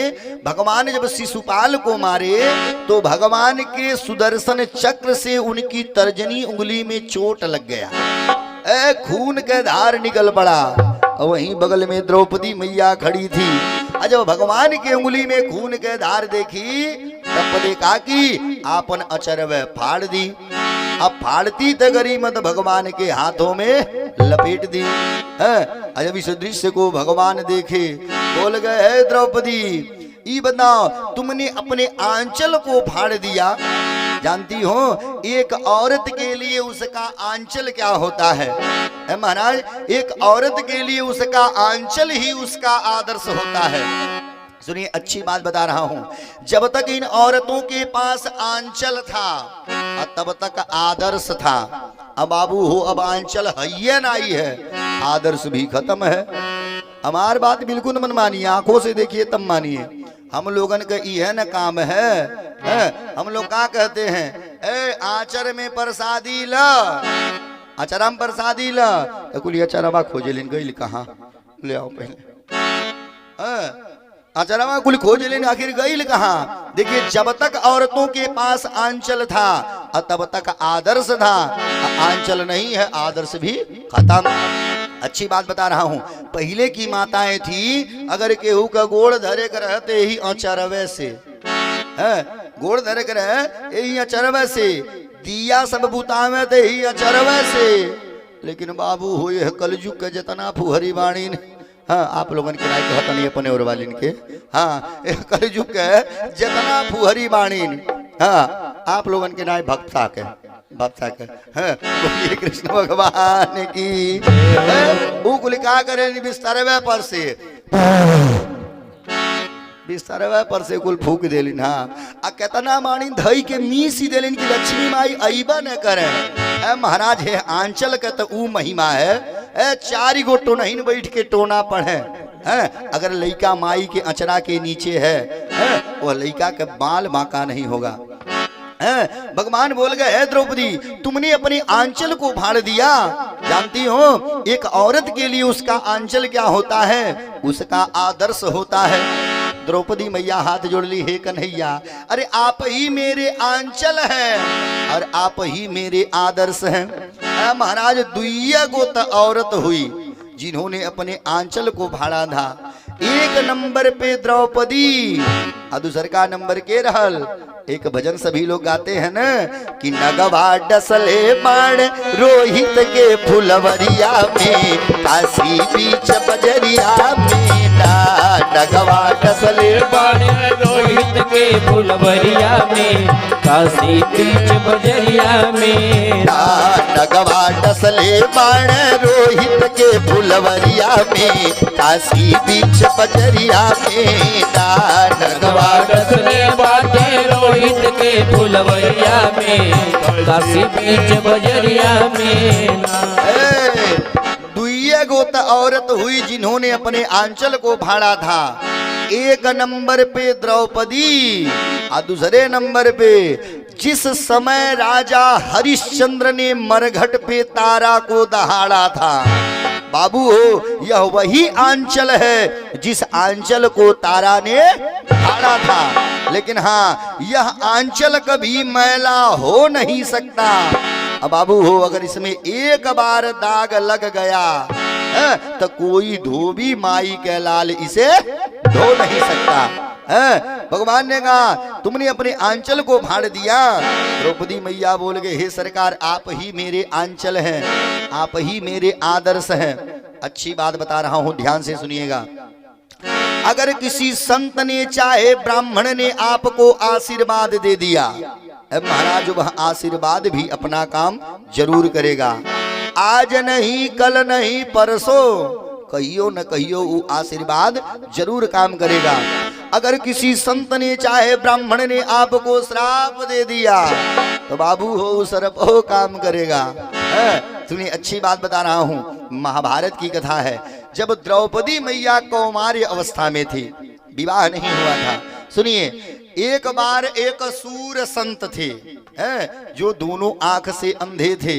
भगवान जब शिशुपाल को मारे तो भगवान के सुदर्शन चक्र से उनकी तर्जनी उंगली में चोट लग गया, खून का धार निकल पड़ा। वहीं बगल में द्रौपदी मैया खड़ी थी। जब भगवान के उंगली में खून के धार देखी तब देखा कि आपन अचरव फाड़ दी। अब फाड़ती तगरी मत भगवान के हाथों में लपेट दी। जब इस दृश्य को भगवान देखे बोल गए हे द्रौपदी ये बताओ तुमने अपने आंचल को फाड़ दिया। जानती हो एक औरत के लिए उसका आंचल क्या होता है? महाराज एक औरत के लिए उसका आंचल ही उसका आदर्श होता है। सुनिए अच्छी बात बता रहा हूं, जब तक इन औरतों के पास आंचल था तब तक आदर्श था। अब बाबू हो अब आंचल है नहीं है, आदर्श भी खत्म है। हमार बात बिल्कुल मन मानिए, आंखों से देखिए तब मानिए। हम लोगन का यह न काम है, हम लोग क्या कहते हैं ए आचर में प्रसादी ला, अचरम प्रसादी ला कुल अचरवा खोजे लेन गई कहाँ ले आओ पहले अचरवा कुल खोज लेन आखिर गई कहाँ। देखिए जब तक औरतों के पास आंचल था तब तक आदर्श था, आंचल नहीं है आदर्श भी खत्म। अच्छी बात बता रहा हूं, पहले की माताएं थी अगर केहू का गोड़ धरे कर रहते ही अचरवे से गोड़ धरे कर यही अचरवे से दिया सब बुतावे थे ही अचरवे से। लेकिन बाबू हो ये कलयुग के जितना फुहरी बाणी हाँ आप लोगन के नाई कहता नहीं अपने और वालिन के हाँ कलयुग के जितना फुहरी बाणी हाँ आप लोगन के नाई भक्ता के बोलिए कृष्ण भगवान की। वो कुल क्या करे बिस्तरवे पर से कुल फूक देलिन हाँ आ केतना मानी धई के मीसी देलिन की लक्ष्मी माई अइबा न करे। महाराज है आंचल का तो ऊ महिमा है, 4 गो टोनहीन बैठ के टोना पढ़े अगर लइका माई के अचरा के नीचे है वो लइका के बाल बांका नहीं होगा। भगवान बोल गए द्रौपदी तुमने अपने आंचल को फाड़ दिया। जानती हो एक औरत के लिए उसका आंचल क्या होता है? उसका आदर्श होता है। द्रौपदी मैया हाथ जोड़ ली, हे कन्हैया अरे आप ही मेरे आंचल हैं और आप ही मेरे आदर्श हैं। महाराज दुइया गोत औरत हुई जिन्होंने अपने आंचल को फाड़ा था। 1 नंबर पे द्रौपदी और दूसर का नंबर के रहल एक भजन सभी लोग गाते हैं ना कि नगवा डसले बाण रोहित के फुलवरिया में काशी बीच बजरिया में नगवा डसले बाण रोहित के फुलवरिया में काशी बीच बजरिया में नगवा डसले बाण रोहित के फुलवरिया में काशी बीच बजरिया में नगवा डसले बाटे रोहित के फुलवरिया में काशी बीच बजरिया में दुइये गोत औरत हुई जिन्होंने अपने आंचल को फाड़ा था। एक नंबर पे द्रौपदी और दूसरे नंबर पे जिस समय राजा हरिश्चंद्र ने मरघट पे तारा को दहाड़ा था। बाबू हो यह वही आंचल है जिस आंचल को तारा ने फाड़ा था। लेकिन हाँ यह आंचल कभी मैला हो नहीं सकता। अब बाबू हो अगर इसमें एक बार दाग लग गया है तो कोई धोबी माई के लाल इसे धो नहीं सकता है। भगवान ने कहा तुमने अपने आंचल को फाड़ दिया। द्रौपदी मैया बोल गए हे सरकार आप ही मेरे आंचल हैं, आप ही मेरे आदर्श हैं। अच्छी बात बता रहा हूं ध्यान से सुनिएगा। अगर किसी संत ने चाहे ब्राह्मण ने आपको आशीर्वाद दे दिया महाराज वह आशीर्वाद भी अपना काम जरूर करेगा। आज नहीं कल नहीं परसों कहियो न कहियो वो आशीर्वाद जरूर काम करेगा। अगर किसी संत ने चाहे ब्राह्मण ने आपको श्राप दे दिया तो बाबू हो सरप हो काम करेगा। सुनिए अच्छी बात बता रहा हूँ महाभारत की कथा है। जब द्रौपदी मैया कौमार्य अवस्था में थी विवाह नहीं हुआ था। सुनिए एक बार एक सूर संत थे जो दोनों आंख से अंधे थे।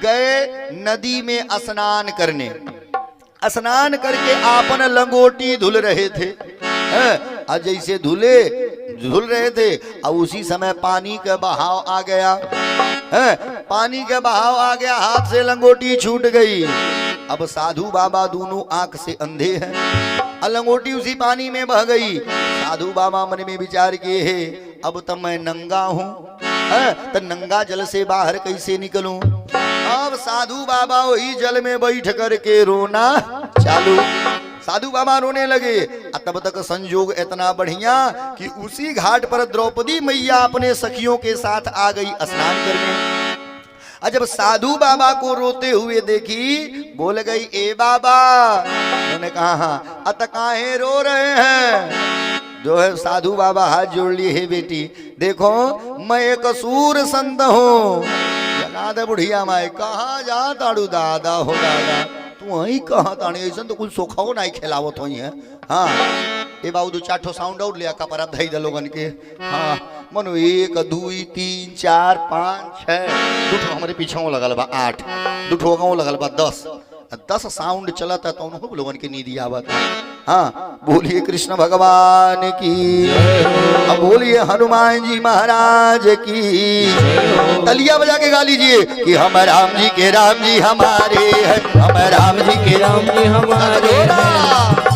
गए नदी में स्नान करने, स्नान करके आपन लंगोटी धुल रहे थे। आज जैसे धुल रहे थे और उसी समय पानी का बहाव आ गया। पानी का बहाव आ गया, हाथ से लंगोटी छूट गई। अब साधु बाबा दोनों आंख से अंधे हैं, लंगोटी उसी पानी में बह गई। साधु बाबा मन में विचार किए है अब तो मैं नंगा हूँ तो नंगा जल से बाहर कैसे निकलूं। अब साधु बाबा वही जल में बैठ करके रोना चालू। साधु बाबा रोने लगे। तब तक संयोग इतना बढ़िया कि उसी घाट पर द्रौपदी मैया अपने सखियों के साथ आ गई स्नान करने। जब साधु बाबा को रोते हुए देखी बोल गई ए बाबा। उन्होंने कहा हाँ अत काहे रो रहे हैं। जो है साधु बाबा हाथ जोड़ लिए हे बेटी देखो मैं एक सूर संत हूँ। जनाद बुढ़िया माए कहाँ जा ताड़ू दादा हो दादा तू वही कहाँ ताड़ी ऐसा तो कुछ सोखाओ ना खिलावत हो है। हाँ ए बाबू दो चार साउंड और लिया कपड़ा धई दे लोगन के। हाँ मनो 1 2 3 4 5 6 दुठो हमारे पीछे लगल बा 8 दुठो गाँव लगल बा 10 साउंड चलता तो उन्होंने लोगन के नींद आवत। हाँ बोलिए कृष्ण भगवान की, अब बोलिए हनुमान जी महाराज की। तलिया बजा के गा लीजिए कि हम राम जी के राम जी हमारे हैं, हम राम जी के राम जी हमारे हैं,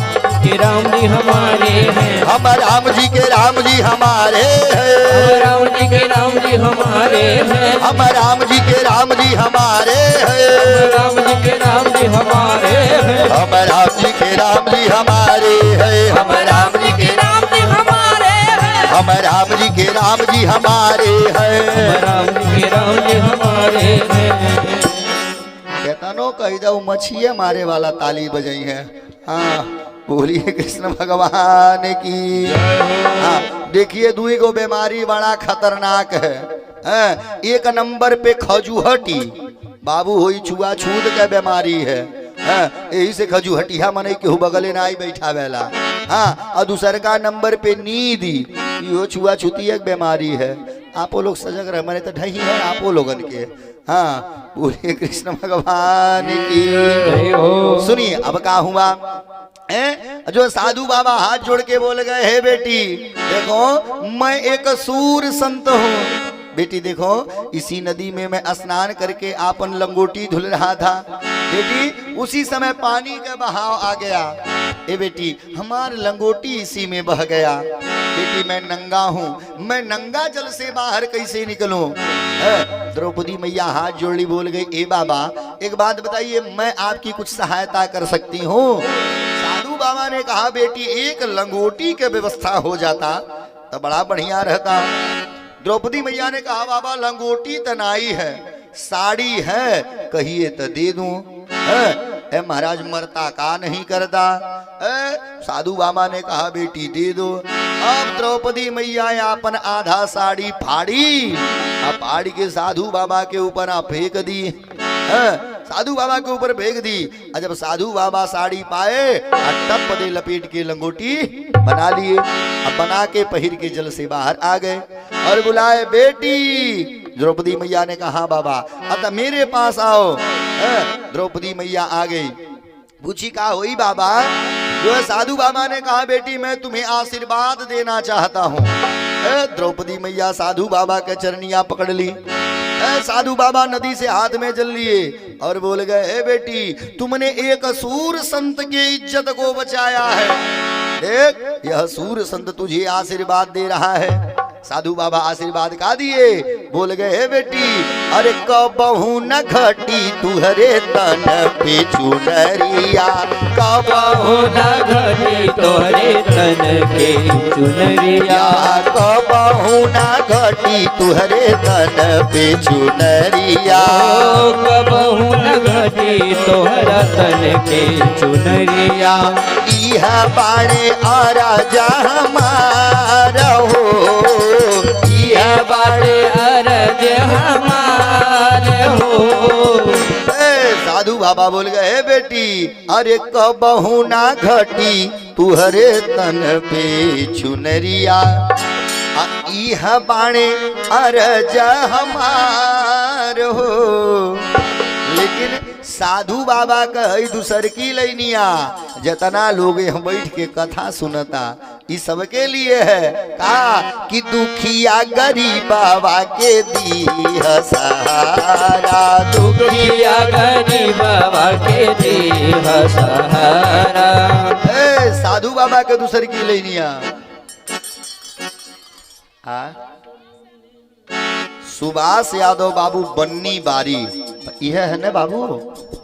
के राम जी हमारे हैं, हम राम जी के राम जी हमारे हैं, राम जी के राम जी हमारे हैं, हम राम जी के राम जी हमारे हैं, राम जी के राम जी हमारे हैं, हम राम जी के राम जी हमारे हैं, हम राम जी के राम जी हमारे हैं, हम राम जी के राम जी हमारे हैं, राम जी के राम जी हमारे हैं। कहता नो कही जाओ मछिया मारे वाला ताली बजाई है। हाँ बोलिए कृष्ण भगवान की। हाँ देखिए दुई को बीमारी बड़ा खतरनाक है। एक नंबर पे खजुहटी बाबू होई छुआछूत के बीमारी है। यही से खजुहटिया मने केहू बगले ना आई बैठा वेला। हाँ और दूसर का नंबर पे नींदी यो छुआछूती एक बीमारी है। आपो लोग सजग रहे मने तो ढही है आपो लोगन के। हाँ बोलिए कृष्ण भगवान की। सुनिए अब क्या हुआ जो साधु बाबा हाथ जोड़ के बोल गए हे बेटी देखो मैं एक सूर संत हूँ। बेटी देखो इसी नदी में मैं स्नान करके आपन लंगोटी धुल रहा था। बेटी उसी समय पानी का बहाव आ गया। ए बेटी हमार लंगोटी इसी में बह गया। बेटी मैं नंगा हूँ, मैं नंगा जल से बाहर कैसे निकलूं? द्रौपदी मैया हाथ जोड़ी बोल गई, ए बाबा एक बात बताइए, मैं आपकी कुछ सहायता कर सकती हूँ? साधु बाबा ने कहा बेटी एक लंगोटी की व्यवस्था हो जाता तो बड़ा बढ़िया रहता। द्रौपदी मैया ने कहा बाबा लंगोटी तनाई है, साड़ी है, कहिए तो दे दूं। ए महाराज मरता का नहीं करता। साधु बाबा ने कहा बेटी दे दो। अब द्रौपदी मैया अपन आधा साड़ी फाड़ी, फाड़ के साधु बाबा के ऊपर फेंक दी। साधु बाबा के ऊपर फेंक दी। जब साधु बाबा साड़ी पाए टप दे लपेट के लंगोटी बना लिए। अब बना के पहिर के जल से बाहर आ गए और बुलाए बेटी। द्रौपदी मैया ने कहा बाबा अतः मेरे पास आओ। द्रौपदी मैया आ गई, पूछी कहा हुई बाबा? जो है साधु बाबा ने कहा बेटी मैं तुम्हें आशीर्वाद देना चाहता हूँ। द्रौपदी मैया साधु बाबा के चरनिया पकड़ ली। साधु बाबा नदी से हाथ में जल लिए और बोल गए बेटी तुमने एक सूर संत की इज्जत को बचाया है, देख यह सूर संत तुझे आशीर्वाद दे रहा है। साधु बाबा आशीर्वाद का दिए, बोल गए बेटी अरे कबहू न घटी तुहरे तन पे चुनरिया, कबहू न घटी तोहरे तन के चुनरिया, कबहू न घटी तुहरे तन पे चुनरिया, कबहू न घटी तोहरा तन के चुनरिया। यह बाणे आ राजा हमारा हो, यह बाड़े अरज हमारे हो। साधु बाबा बोल गए बेटी अरे कबहू ना घटी तुहरे तन पे चुनरिया, यह बाणे अरज हमार हो। लेकिन साधु बाबा कही दूसर की लैनिया जतना लोग हम बैठ के कथा सुनता इस सबके लिए है का कि दुखिया गरीब बाबा के दी सहारा, दुखिया गरीब बाबा के दी सहारा। साधु बाबा के दूसर की लैनिया सुभाष यादव बाबू बन्नी बारी यह है ना बाबू?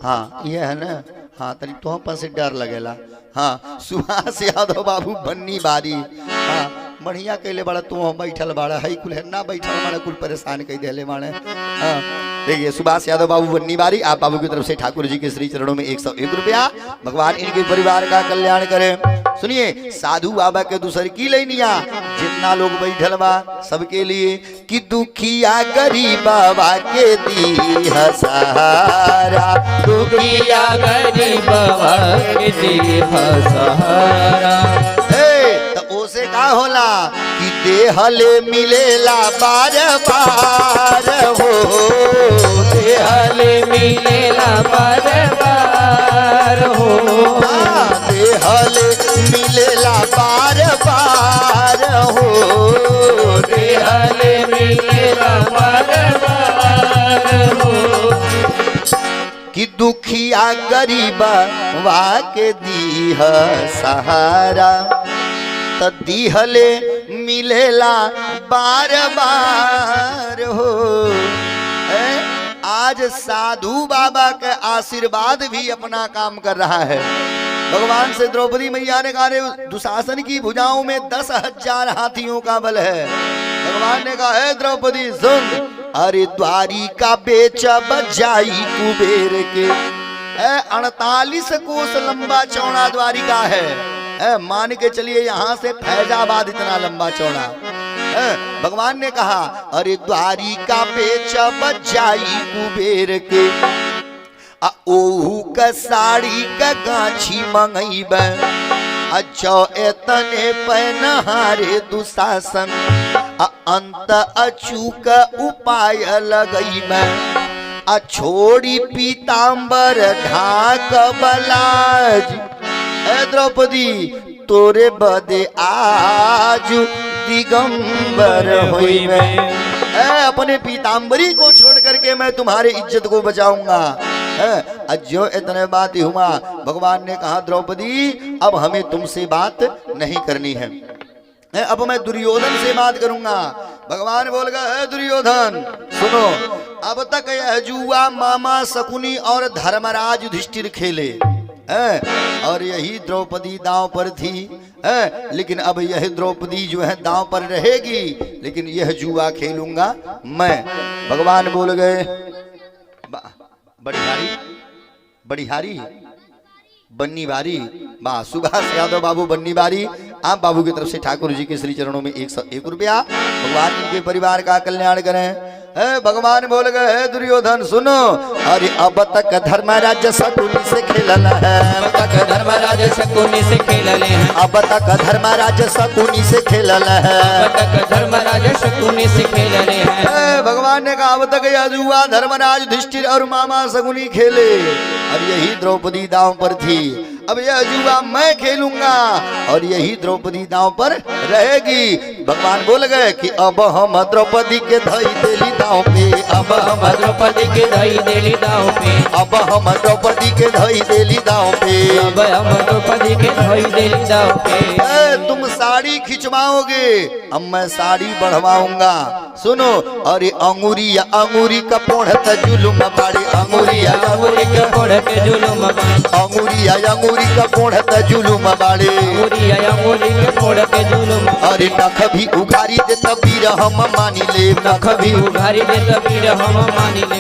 हाँ यह है ना? हाँ तरी तो पर से डर लगेला। हाँ सुभाष यादव बाबू बन्नी बारी। हाँ बढ़िया कैले बड़ा तू बैठल बाड़ा है कुल है ना बैठल बड़ा कुल परेशान कई देले बाड़े। हाँ देखिए सुभाष यादव बाबू बन्नी बारी आप बाबू की तरफ से ठाकुर जी के श्री चरणों में 101 रुपया। भगवान इनके परिवार का कल्याण करे। सुनिए साधु बाबा के दूसर की लेनिया जितना लोग बैठल बा सबके लिए कि दुखिया गरीब बाबा के दी सहारा, दुखिया गरीब बाबा के दी सहारा। तो ओसे का होला कि देहले मिलेला बार बार हो, देहले मिलेला बार बार हो, देहले मिलेला बार बार हो, देहले मिलेला बार बार हो। कि दुखिया गरीब वा के दीह सहारा, त दीहले मिलेला बार बार हो। आज साधु बाबा का आशीर्वाद भी अपना काम कर रहा है। भगवान से द्रौपदी मैया ने कहा दुशासन की भुजाओं में 10,000 हाथियों का बल है। भगवान ने कहा है द्रौपदी सुन, अरे द्वारिका बेच बजाई कुबेर के 48 कोस लंबा चौड़ा द्वारिका है। मान के चलिए यहाँ से फैजाबाद इतना लंबा चौड़ा। भगवान ने कहा अरे द्वारिका बेच बजाई कुबेर के ओहू का साड़ी का गाछी मंगईब अच्छो एतने पहनहारे दुशासन अंत अचूक उपाय लगईब छोड़ी पीताम्बर ढाक बलाज। द्रौपदी तोरे बदे आज दिगंबर हुई मैं अपने पीताम्बरी को छोड़ करके मैं तुम्हारे इज्जत को बचाऊंगा। जो इतने बात हुआ भगवान ने कहा द्रौपदी अब हमें तुमसे बात नहीं करनी है, अब मैं दुर्योधन से बात करूंगा। भगवान बोल गए है दुर्योधन सुनो, अब तक यह जुआ मामा शकुनी और धर्मराज युधिष्ठिर खेले और यही द्रौपदी दांव पर थी लेकिन अब यह द्रौपदी जो है दांव पर रहेगी, लेकिन यह जुआ खेलूंगा मैं। भगवान बोल गए बड़िहारी बन्नी बारी बा सुभाष यादव बाबू बन्नी बारी आप बाबू की तरफ से ठाकुर जी के श्री चरणों में 101 रुपया। भगवान इनके परिवार का कल्याण करें। भगवान बोल गए है दुर्योधन सुनो, अरे अब तक धर्मराज शकुनी से खेलल है, अब तक धर्मराज शकुनी से खेलले हैं, अब तक धर्मराज शकुनी से खेलल है, अब तक धर्मराज शकुनी से खेलले हैं। भगवान ने कहा अब तक यह जुआ धर्मराज युधिष्ठिर और मामा शकुनी खेले और यही द्रौपदी दांव पर थी, अब यह जुआ मैं खेलूंगा और यही द्रौपदी दांव पर रहेगी। भगवान बोल गए कि अब हम द्रौपदी के धई देली दांव पे, अब हम द्रौपदी के धई देली दांव पे, अब हम द्रौपदी के धई देली दांव पे, अब हम द्रौपदी के धई देली दांव पे। तुम साड़ी खिंचवाओगे अब मैं साड़ी बढ़वाऊंगा। सुनो अरे अंगूरी का पोढ़त जुलुम बाड़ी, अंगूरी का पोढ़त जुलुम बाड़ी, अंगूरी का पोढ़त जुलुम बाड़ी, अंगूरी के पोढ़त जुलुम। अरे नख भी उघारी दे तबीर हम मानी ले, नख भी उघारी दे तबीर हम मानी ले।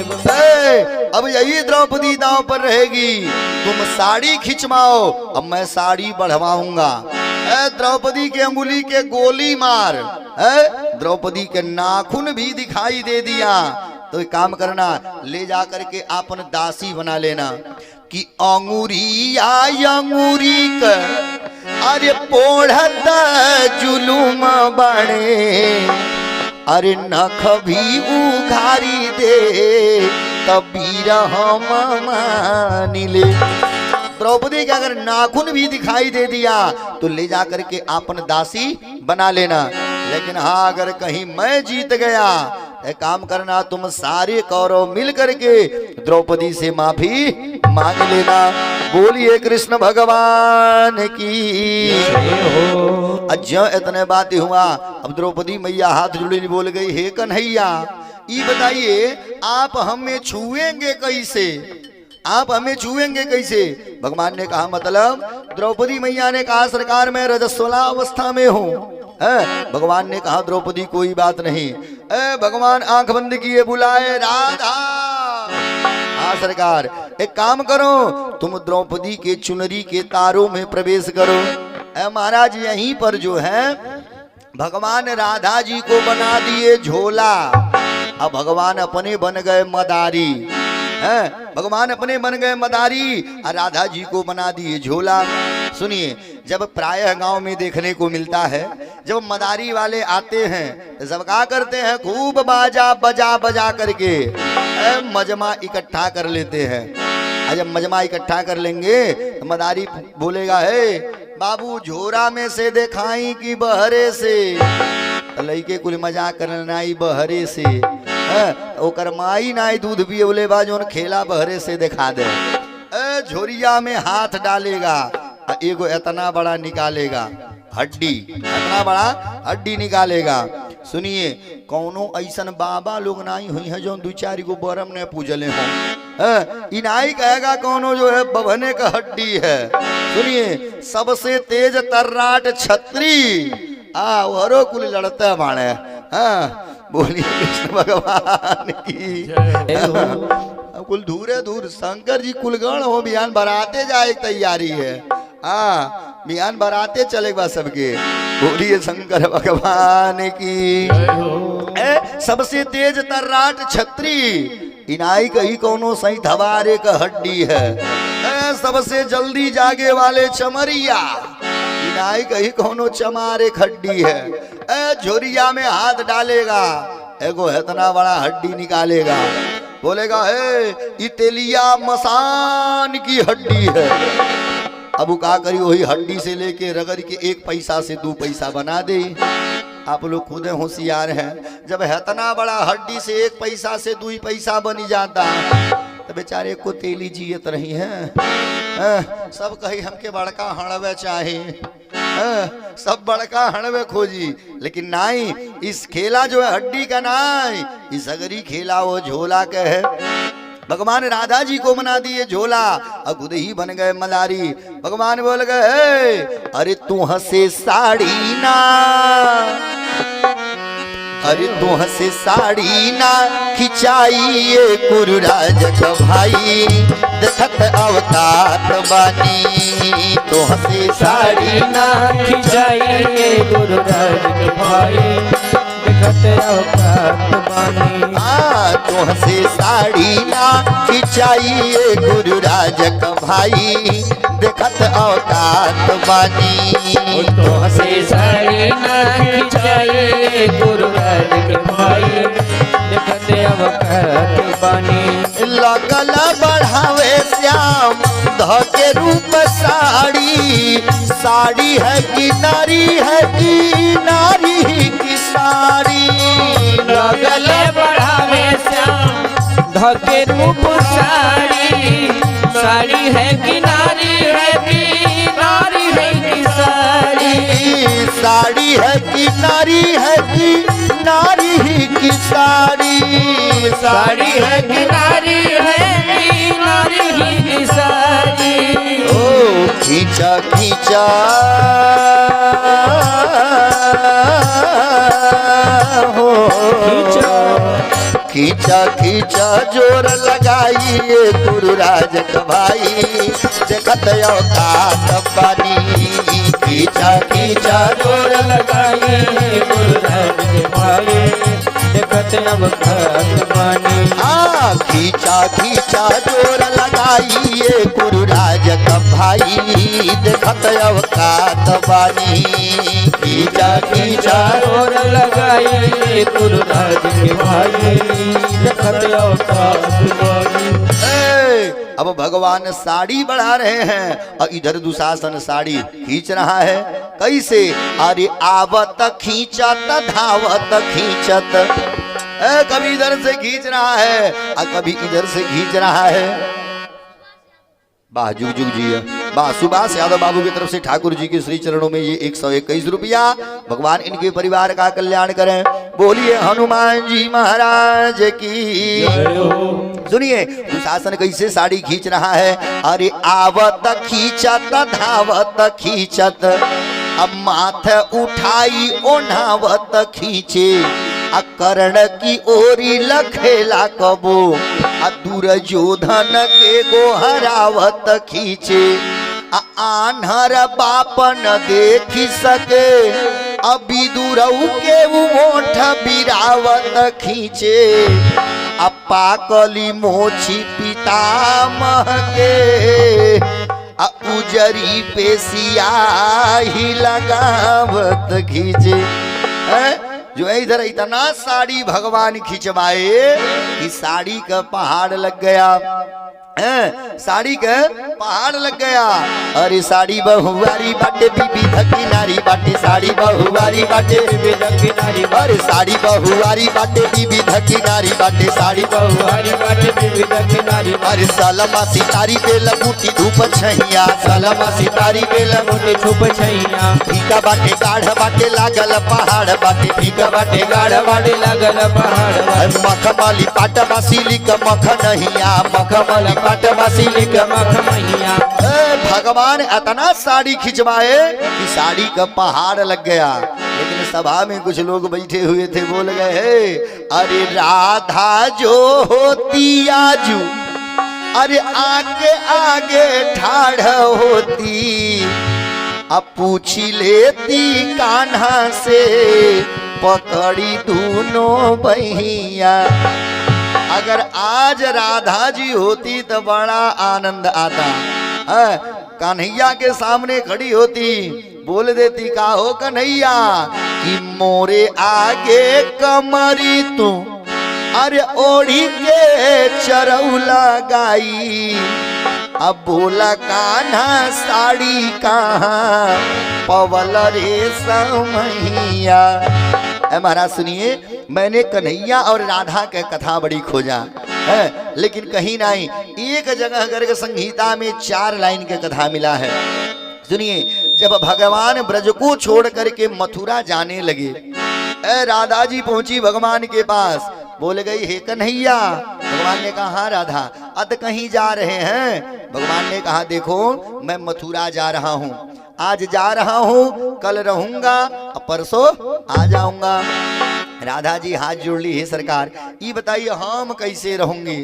अब यही द्रौपदी दांव पर रहेगी, तुम साड़ी खिंचवाओ अब मैं साड़ी बढ़वाऊंगा। द्रौपदी के अंगुली के गोली मार, द्रौपदी के नाखून भी दिखाई दे दिया तो एक काम करना ले जा करके आपन दासी बना लेना कि अंगूरी का अरे पोढ़त जुलुम बने, अरे नख भी उघारी दे तबीर हम मानी ले। द्रौपदी के अगर नाखून भी दिखाई दे दिया तो ले जा करके आपन दासी बना लेना, लेकिन हाँ अगर कहीं मैं जीत गया तो काम करना तुम सारे कौरव मिल करके द्रौपदी से माफी मांग लेना। बोलिए कृष्ण भगवान की। अच्छा इतने बात हुआ, अब द्रौपदी मैया हाथ जुड़ी बोल गई हे कन्हैया ये बताइए आप हमें छुएंगे कैसे, आप हमें छुएंगे कैसे। भगवान ने कहा मतलब द्रौपदी मैया ने कहा सरकार मैं रजस्वला अवस्था में हूँ। भगवान ने कहा द्रौपदी कोई बात नहीं। भगवान आंख बंद किए बुलाए राधा। हाँ सरकार एक काम करो तुम द्रौपदी के चुनरी के तारों में प्रवेश करो। महाराज यहीं पर जो है भगवान राधा जी को बना दिए झोला, अब भगवान अपने बन गए मदारी। भगवान अपने बन गए मदारी और राधा जी को बना दिए झोला। सुनिए जब प्रायः गांव में देखने को मिलता है जब मदारी वाले आते हैं तो सब क्या करते हैं खूब बाजा बजा बजा करके मजमा इकट्ठा कर लेते हैं। और जब मजमा इकट्ठा कर लेंगे तो मदारी बोलेगा है बाबू झोरा में से दिखाई कि बहरे से, लइके कुल मजाक करना बहरे से ओकर माई नाई दूध पिए बोले बा जोन खेला बहरे से दिखा दे। झोरिया में हाथ डालेगा एगो इतना बड़ा निकालेगा हड्डी, इतना बड़ा हड्डी निकालेगा। सुनिए कौनो ऐसन बाबा लोग नहीं हुई है जो दो चार गो बरम ने पूजले हो, इनाई कहेगा कौनो जो है बभने का हड्डी है। सुनिए सबसे तेज तर्राट छत्री वरो कुल लड़ते बाणे। बोलिए कृष्ण भगवान की। कुल धूरे धूर शंकर जी कुलगण हो बिहान बराते जाए तैयारी है। बिहान बराते चलेगा सबके। बोलिए शंकर भगवान की। सबसे तेज तर्राट छत्री इनाई कही कोनो सही धवारे का हड्डी है। सबसे जल्दी जागे वाले चमरिया इनाई कही कोनो चमारे खड्डी है। झोरिया में हाथ डालेगा एगो इतना बड़ा हड्डी निकालेगा, बोलेगा है इतेलिया मसान की हड्डी है। अब वो क्या करी वही हड्डी से लेके रगड़ के 1 पैसा से 2 पैसा बना दे। आप लोग खुद होशियार हैं, जब इतना बड़ा हड्डी से 1 पैसा से 2 पैसा बनी जाता तो बेचारे को तेली जियत रही हैं। सब कही हमके बड़का हड़वे चाहे, सब बड़का हड़वे खोजी, लेकिन नहीं, इस खेला जो है हड्डी का नहीं, इस अगरी खेला वो झोला के है। भगवान राधा जी को मना दिए झोला और खुद ही बन गए मलारी। भगवान बोल गए अरे तू हंसे साड़ी ना, अरे तू हंसे साड़ी ना खिंचाइए गुरुराज का भाई, देखत अवकात बानी। तो हंसे साड़ी ना खिंचाइए गुरुराज के भाई, देखत अवकात बानी। हाँ तो हंसे साड़ी ना खिंचाइए गुरुराज का भाई, देखत अवकात बानी। तो हंसे साड़ी ना खिंचाइए गुरुराज के भाई, देखत अवकात बानी। लगल बढ़ावे श्याम धके रूप साड़ी, साड़ी है कि नारी है कि नारी की साड़ी। लगल बढ़ावे श्याम धके रूप साड़ी, साड़ी है कि नारी है कि नारी है कि साड़ी। साड़ी है कि नारी है कि नारी ही की साड़ी। साड़ी है कि नारी है कि नारी ही की साड़ी। ओ खींचा खींचा हो, खींचा खींचा जोर लगाइए गुरुराज का भाई, देखत अवकात बानी। खींचा खींचा जोर लगाइए गुरुराज के भाई, देखत अवकात बानी। हाँ खींचा खींचा जोर लगाइए गुरुराज का भाई, देखत अवकात बानी। खींचा खींचा जोर लगाइए गुरुराज के भाई, देखत अवकात बानी। अब भगवान साड़ी बढ़ा रहे हैं और इधर दुशासन साड़ी खींच रहा है। कैसे? अरे आवत खींचत धावत खींचत, कभी इधर से खींच रहा है और कभी इधर से खींच रहा है। वाह जुग जुग जी, वाह सुभाष यादव बाबू की तरफ से ठाकुर जी के श्री चरणों में ये 121 रुपया। भगवान इनके परिवार का कल्याण करें। बोलिए हनुमान जी महाराज की। सुनिए दुशासन कैसे साड़ी खींच रहा है। अरे आवत खींचत धावत खींचत, अब माथे उठाई ओढ़ावत खींचे, कर्ण की ओरी लखेला कबो, दुर्योधन के गोहरावत खींचे। आन्हर बाप न देखी सके, अभी दूरऊ के ओठ बिरावत खींचे। पाकली मोछी पितामह के, उजरी पे सियाही लगावत खींचे। जो इधर इतना साड़ी भगवान खिंचवाए कि साड़ी का पहाड़ लग गया, साड़ी का पहाड़ लग गया। अरे साड़ी बहुवारी बाटे बीबी धकी नारी बाटे, साड़ी बहुवारी बाटे बीबी धकी नारी। अरे साड़ी बहुवारी बाटे बीबी धकी नारी बाटे, साड़ी बहुवारी बाटे बीबी धकी नारी। अरे सलमा सितारी पे लबूटी धूप छैया, सलमा सितारी पे लबूटी धूप छैया। फीका बाटे गाढ़ बाटे लागल पहाड़ बाटे, फीका बाटे गाढ़ बाटे लागल पहाड़। मखमली पाट बासिली का मखनहिया, मखमली भगवान इतना साड़ी खिंचवाए कि साड़ी का पहाड़ लग गया। लेकिन सभा में कुछ लोग बैठे हुए थे, बोल गए अरे राधा जो होती आजू, अरे आगे आगे ठाढ़ होती, अब पूछी लेती कान्हा से पकड़ी दोनों बहिया। अगर आज राधा जी होती तो बड़ा आनंद आता। कन्हैया के सामने खड़ी होती, बोल देती का हो कन्हैया कि मोरे आगे कमरी तू, अरे ओढ़ी के चरौला गाई। अब बोला कान्हा साड़ी कहाँ पवल रे समैया। महाराज सुनिए, मैंने कन्हैया और राधा के कथा बड़ी खोजा है। लेकिन कहीं नहीं, एक जगह गर्ग संहिता में 4 लाइन के कथा मिला है। सुनिए, जब भगवान ब्रज को छोड़ करके मथुरा जाने लगे, राधा जी पहुंची भगवान के पास, बोल गई हे कन्हैया। भगवान ने कहा हाँ राधा, अत कहीं जा रहे हैं? भगवान ने कहा देखो मैं मथुरा जा रहा हूँ, आज जा रहा हूँ, कल रहूंगा, परसों आ जाऊंगा। राधा जी हाथ जोड़ ली, हे सरकार ये बताइए हम कैसे रहूंगी?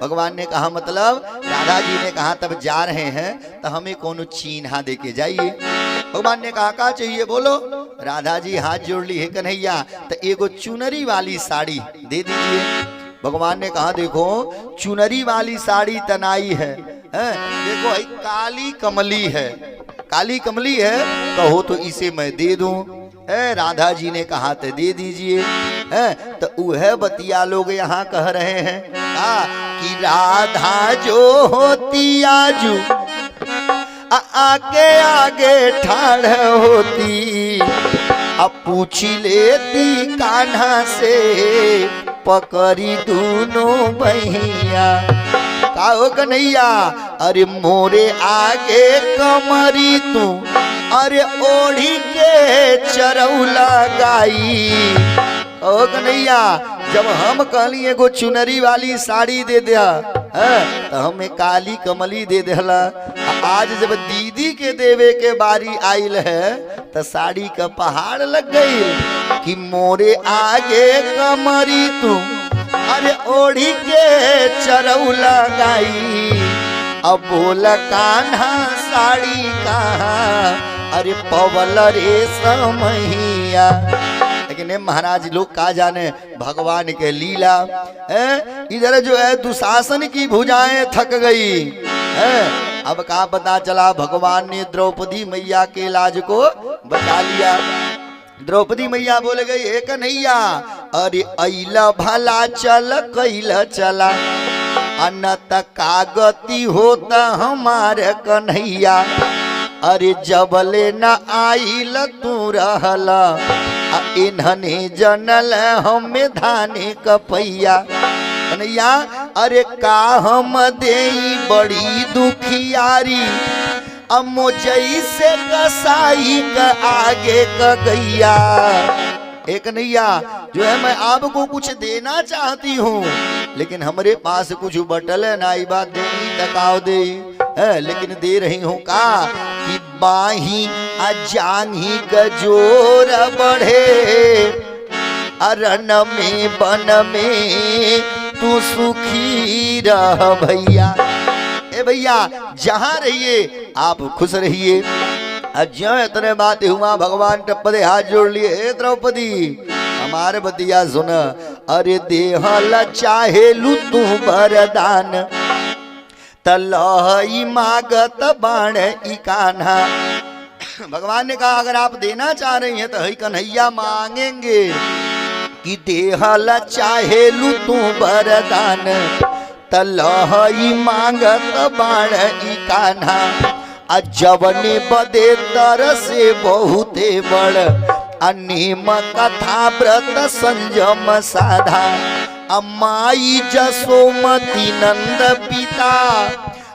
भगवान ने कहा मतलब? राधा जी ने कहा तब जा रहे हैं तो हमें कोनो चिन्हा दे के जाइए। भगवान ने कहा क्या चाहिए बोलो? राधा जी हाथ जोड़ ली, हे कन्हैया तो एगो चुनरी वाली साड़ी दे दीजिए। भगवान ने कहा देखो चुनरी वाली साड़ी तनाई है, देखो काली कमली है, काली कमली है, कहो तो इसे मैं दे दूं। राधा जी ने कहा तो दे दीजिए। तो वह बतिया लोग यहाँ कह रहे हैं कि राधा जो होती आजू आगे आगे ठाड़ होती, अब पूछ लेती कान्हा से पकड़ी दोनों भैया। काहो कन्हैया, अरे मोरे आगे कमरी तू, अरे ओढ़ी के चरौला गाई। ओ कन्हैया, जब हम कहली एगो चुनरी वाली साड़ी दे दिया तो हमें काली कमली दे देला, आज जब दीदी के देवे के बारी आइल है तो साड़ी का पहाड़ लग गई कि मोरे आगे कमरी तू, अरे ओढ़ी के चरौला गाई। अब बोला कान्हा साड़ी कहाँ, अरे पवल रे समैया। लेकिन महाराज लोग का जाने भगवान के लीला। इधर जो है दुशासन की भुजाएं थक गई है, अब का पता चला भगवान ने द्रौपदी मैया के लाज को बचा लिया। द्रौपदी मैया बोल गई हे कन्हैया, अरे अइला भला चल कैला चला, अनत कागती होता हमारे कन्हैया। अरे जबले न आइल तू रहला, इन्हने जनल हमें धाने कपैया। कन्हैया अरे का हम देई बड़ी दुखियारी, अमो जैसे कसाई का आगे का गैया। एक कन्हैया जो है मैं आपको कुछ देना चाहती हूँ, लेकिन हमारे पास कुछ बटल है ना, बात देनी तकाव दे लेकिन दे रही हूँ का कि बाही अजांगी गजोर बढ़े, अरण में बन में तू सुखी रह भैया। ए भैया जहाँ रहिए आप खुश रहिए। अज्ञा इतने बात हुआ, भगवान टप्पदे हाथ जोड़ लिए, हे द्रौपदी हमारे बतिया सुन, अरे देहल चाहे लू तू वरदान, तलही मागत बाण ई कान्हा। भगवान ने कहा अगर आप देना चाह रही हैं तो ही कन्हैया मांगेंगे कि देहल चाहे लू तू वरदान, तलही मांगत बाण ई कान्हा। अजबने बदे तर से बहुते बड़, अनिम कथा व्रत संयम साधा। अम्माई जसोमती नंद पिता,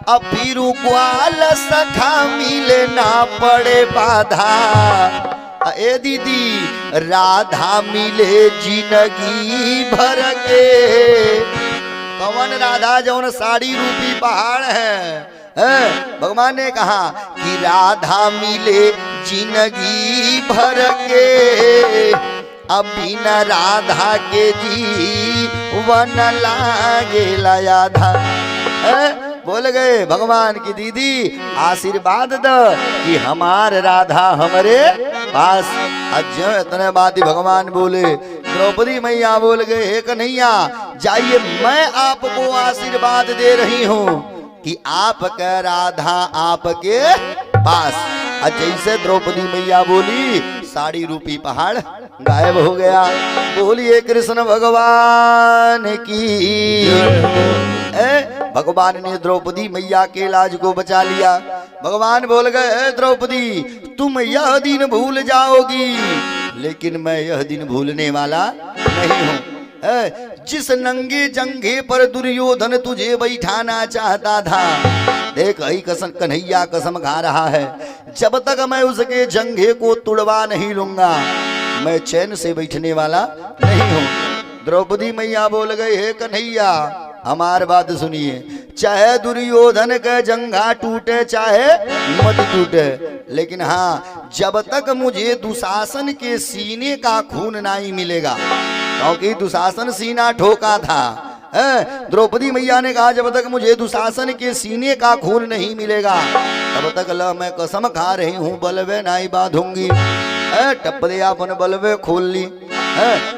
अफिरु ग्वाल सखा मिले ना पड़े बाधा। ए दीदी राधा मिले जिंदगी भर के, कवन राधा जौन साड़ी रूपी पहाड़ है। भगवान ने कहा कि राधा मिले जिंदगी भर के, अब बिना राधा के जीवन लागे आधा। बोल गए भगवान की दीदी आशीर्वाद दो कि हमार राधा हमारे पास। अज्ञ इतने बात ही भगवान बोले। द्रौपदी मैया बोल गए हे कन्हैया जाइए, मैं आपको आशीर्वाद दे रही हूँ कि आपका राधा आपके पास। जैसे द्रौपदी मैया बोली साड़ी रूपी पहाड़ गायब हो गया। बोलिए कृष्ण भगवान की। भगवान ने द्रौपदी मैया के लाज को बचा लिया। भगवान बोल गए द्रौपदी तुम यह दिन भूल जाओगी, लेकिन मैं यह दिन भूलने वाला नहीं हूँ। जिस नंगे जंघे पर दुर्योधन तुझे बैठाना चाहता था, देख ही कसम कन्हैया कसम खा रहा है, जब तक मैं उसके जंघे को तुड़वा नहीं लूंगा मैं चैन से बैठने वाला नहीं हूं। द्रौपदी मैया बोल गई, हे कन्हैया हमार बात सुनिए, चाहे दुर्योधन का जंघा टूटे चाहे मत टूटे, लेकिन हाँ जब तक मुझे दुशासन के सीने का खून नहीं मिलेगा, क्योंकि दुशासन सीना ठोका था। द्रौपदी मैया ने कहा जब तक मुझे दुशासन के सीने का खून नहीं मिलेगा तब तक ल मैं कसम खा रही हूँ बलवे नहीं बांधूंगी। टप्पले अपन बलवे खोल ली।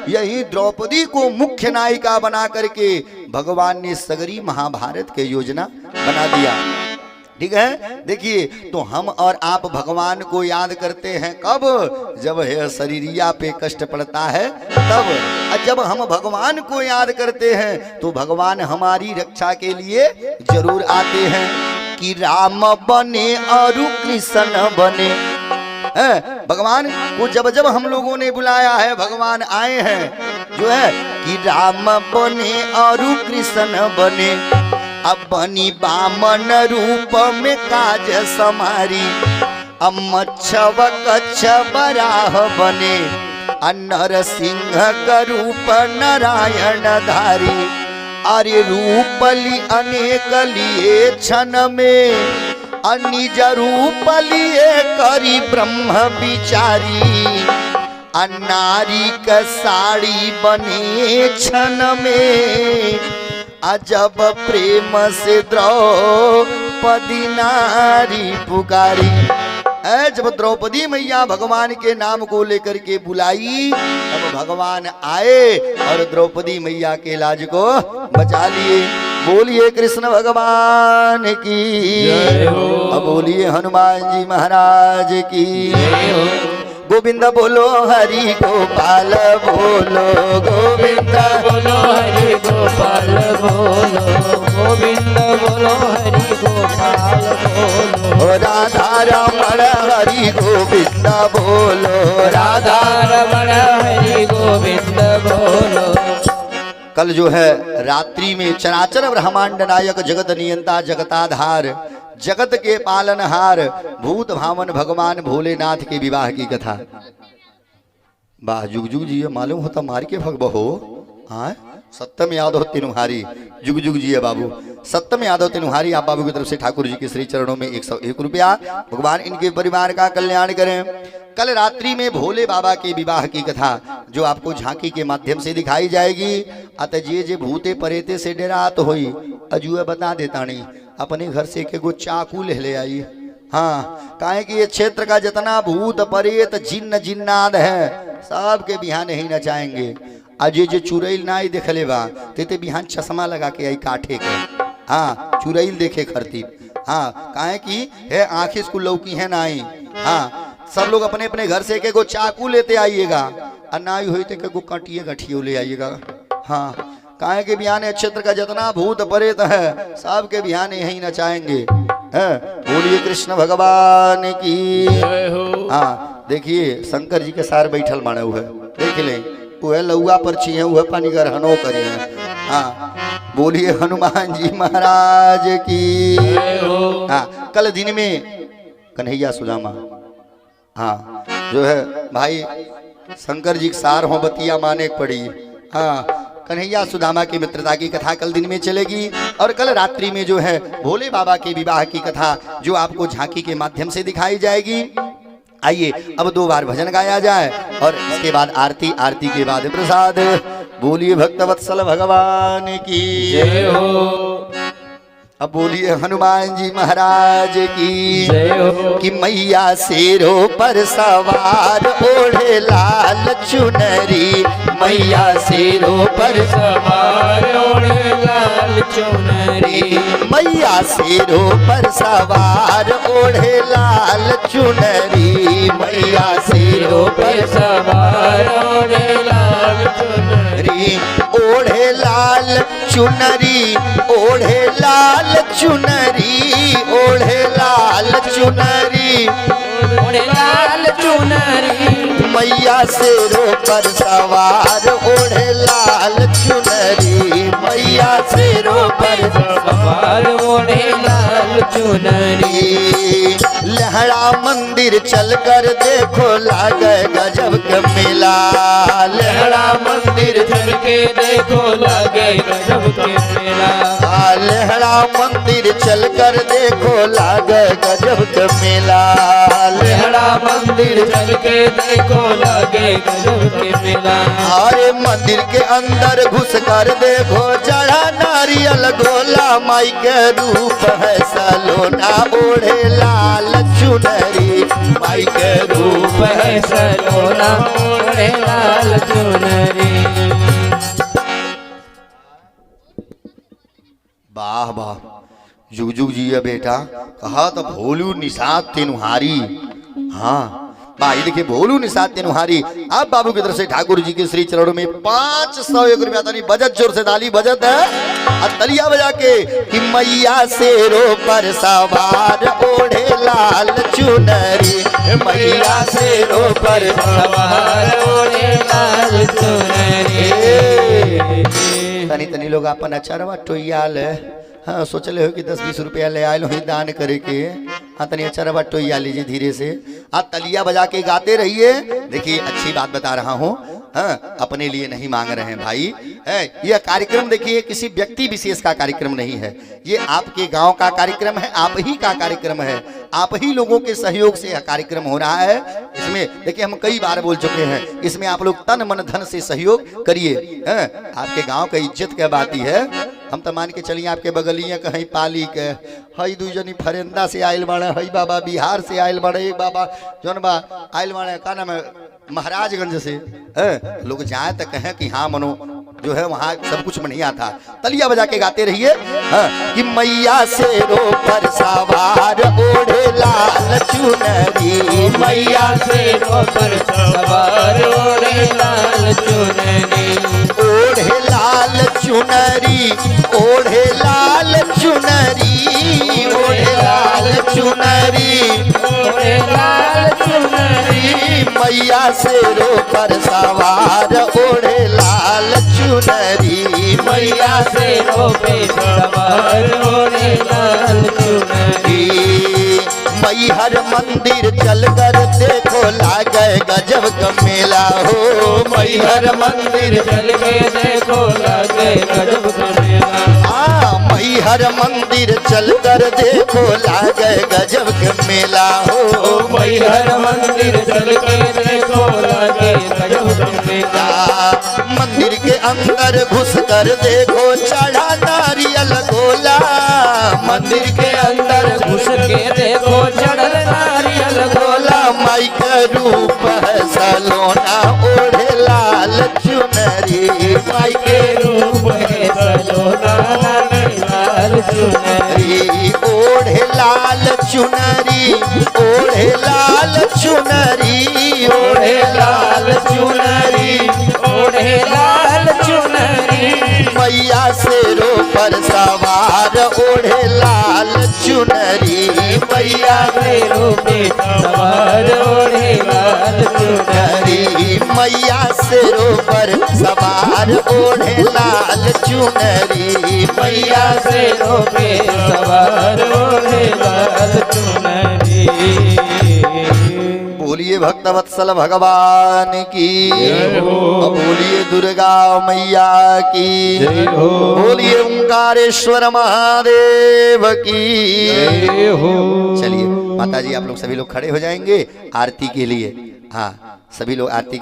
यही द्रौपदी को मुख्य नायिका बना करके भगवान ने सगरी महाभारत के योजना बना दिया। ठीक है, देखिए तो हम और आप भगवान को याद करते हैं कब, जब है शरीरिया पे कष्ट पड़ता है तब। जब हम भगवान को याद करते हैं तो भगवान हमारी रक्षा के लिए जरूर आते हैं कि राम बने और कृष्ण बने। भगवान को जब जब हम लोगों ने बुलाया है भगवान आए हैं, जो है कि राम बने और कृष्ण बने, अब बनी बामन रूप में काज समारी, अब मच्छव कच्छ बराह बने, नर सिंह का रूप नारायण धारी, अरे रूपली अनेक लिए क्षण में, निज रूप लिए करी ब्रह्म विचारी, नारी का साड़ी बने क्षण में, अजब प्रेम से द्रौपदी नारी पुकारी। जब द्रौपदी मैया भगवान के नाम को लेकर के बुलाई तब भगवान आए और द्रौपदी मैया के लाज को बचा लिए। बोलिए कृष्ण भगवान की, अब बोलिए हनुमान जी महाराज की। गोविंद बोलो हरि गोपाल बोलो, गोविंद बोलो हरि गोपाल बोलो, गोविंद बोलो हरि गोपाल बोलो, राधा रमण हरि गोविंद बोलो, राधा रमण हरि गोविंद बोलो। कल जो है रात्रि में चराचर ब्रह्मांड नायक जगत नियंता जगताधार जगत के पालनहार भूत भावन भगवान भोलेनाथ के विवाह की कथा। वाह जुग जुग जी, मालूम होता मार के भग बहो। हाँ सत्यम यादव तिनुहारी, जुग जुग जी बाबू, सत्यम यादव तिनुहारी आप बाबू की तरफ से ठाकुर जी के श्री चरणों में 101 रुपया। भगवान इनके परिवार का कल्याण करें। कल रात्रि में भोले बाबा के विवाह की कथा जो आपको झांकी के माध्यम से दिखाई जाएगी। अतः जे भूते परेते से डरात होई अजुए बता देता नहीं, अपने घर से एक चाकू ले आई। हाँ काहे कि ये क्षेत्र का जितना भूत परेत जिन्न जिन्नाद है सब के बिहान ही नचाएंगे। अजय जे चुरैल नाई देख ले बा ते बिहान चश्मा लगा के आई काठे के। हाँ चुरैल देखे खरती। हाँ काहे कि है आंखें इसको लौकी है नाई। हाँ सब लोग अपने अपने घर से एक चाकू लेते आइएगा और नाई हुई तो काटिए गठियो ले आइएगा। हाँ काहे के बिहान क्षेत्र का जितना भूत परेत है सब के बिहान यही नचाएंगे। बोलिए कृष्ण भगवान की। हाँ देखिए शंकर जी के सार बैठल माने हुए देख ले, वह लौआ पर छिए वह पानी कर हनो करिए। हाँ बोलिए हनुमान जी महाराज की। हाँ कल दिन में कन्हैया सुदामा, हाँ जो है भाई शंकर जी सार हो बतिया माने पड़ी। हाँ कन्हैया सुदामा की मित्रता की कथा कल दिन में चलेगी और कल रात्रि में जो है भोले बाबा के विवाह की कथा जो आपको झांकी के माध्यम से दिखाई जाएगी। आइए अब 2 बार भजन गाया जाए और इसके बाद आरती, आरती के बाद प्रसाद। बोलिए भक्तवत्सल भगवान की जय हो। अब बोलिए हनुमान जी महाराज की जय हो। कि मैया शेरों पर सवार ओढ़े लाल चुनरी, मैया शेरों पर सवार ओढ़े लाल चुनरी, मैया शेरों पर सवार ओढ़े लाल चुनरी, मैया शेरों पर सवार ओढ़े लाल चुनरी, ओढ़े लाल चुनरी, ओढ़े लाल चुनरी, ओढ़े लाल चुनरी, ओढ़े लाल चुनरी, मैया शेरों पर सवार ओढ़े लाल चुनरी, मैया शेरों पर सवार ओढ़े लाल चुनरी। लहरा मंदिर चलकर देखो लागे गजब के मेला, लहरा मंदिर चल के देखो लगे गजब के मेला। लहरा मंदिर चलकर देखो लागे गजब के मेला, लहरा मंदिर चल के देखो लगे गजब के मेला। अरे मंदिर के अंदर घुस कर देखो चढ़ा नारियल गोला, माई के रूप है सलोना ओढ़े लाल चुनरी, माई के रूप है सलोना ओढ़े लाल चुनरी। वाह वाह, जुग जुग जिया बेटा, कहा तो भोलू निषाद तेनुहारी। हाँ भाई देखिए, भोलू निषाद तेनुहारी। अब बाबू की तरफ से ठाकुर जी के श्री चरणों में 501 रुपया ताली बजट, जोर से ताली बजट है और तलिया बजा के कि मैया शेरों पर सवार ओढ़े लाल चुनरी, मैया शेरों पर सवार ओढ़े लाल चुनरी। तनी तनी लोग अपन अचारवा टोयाल, हाँ सोचले हो कि 10-20 रुपया ले आए ही दान करे के। हाँ तनी अचारवा टोया लीजिए धीरे से, आप तलिया बजा के गाते रहिए। देखिए अच्छी बात बता रहा हूँ, हाँ अपने लिए नहीं मांग रहे हैं भाई, है यह कार्यक्रम देखिए किसी व्यक्ति विशेष का कार्यक्रम नहीं है, ये आपके गांव का कार्यक्रम है, आप ही का कार्यक्रम है, आप ही लोगों के सहयोग से यह कार्यक्रम हो रहा है। इसमें देखिए हम कई बार बोल चुके हैं, इसमें आप लोग तन मन धन से सहयोग करिए। आपके गांव का इज्जत क्या बात है। हम तो मान के चलिए आपके बगलिया कहीं पाली के हई दू जनी फरेंदा से आयल बाड़े, हई बाबा बिहार से आयल बाड़े, एक बाबा जौन बा आयल बाड़े का नाम है महाराजगंज से। लोग जाए तो कहें कि हाँ मनो जो है वहाँ सब कुछ में नहीं आता। तलिया बजा के गाते रहिए कि मैया शेरों पर सवार ओढ़े लाल चुनरी, मैया शेरों पर सवार ओढ़े लाल चुनरी। ओढ़े लाल चुनरी, ओढ़े लाल चुनरी, ओढ़े लाल चुनरी, ओढ़े लाल चुनरी। मैया शेरों पर सवार ओढ़े लाल चुनरी, मैया शेरों पे सवार ओढ़े लाल चुनरी। मैहर मंदिर चलकर देखो लागे गजब का मेला हो, मैहर मंदिर चल के देखो लगे गजब का मेला। मैहर मंदिर चलकर देखो लागे गजब का मेला हो, मैहर मंदिर चल के देखो लगे गजब का मेला। मंदिर के अंदर घुस कर देखो चढ़ा नारियल गोला, मंदिर के अंदर घुस के देखो चढ़ल नारियल गोला। माई का रूप है सलोना ओढ़े लाल चुनरी, माई के रूप है सलोना लाल चुनरी। ओढ़े लाल चुनरी, ओढ़े लाल चुनरी, ओढ़े लाल चुनरी, ओढ़े लाल चुनरी। मैया शेरों पर सवार ओढ़े लाल चुनरी, मैया शेरों पे सवार ओढ़े लाल चुनरी। मैया शेरों पर सवार ओढ़े लाल चुनरी, मैया शेरों पे सवार ओढ़े लाल चुनरी। बोलिए भक्तवत्सल भगवान की, बोलिए दुर्गा मैया की, बोलिए ओंकारेश्वर महादेव की। चलिए माता जी आप लोग सभी लोग खड़े हो जाएंगे आरती के लिए। हाँ सभी लोग आरती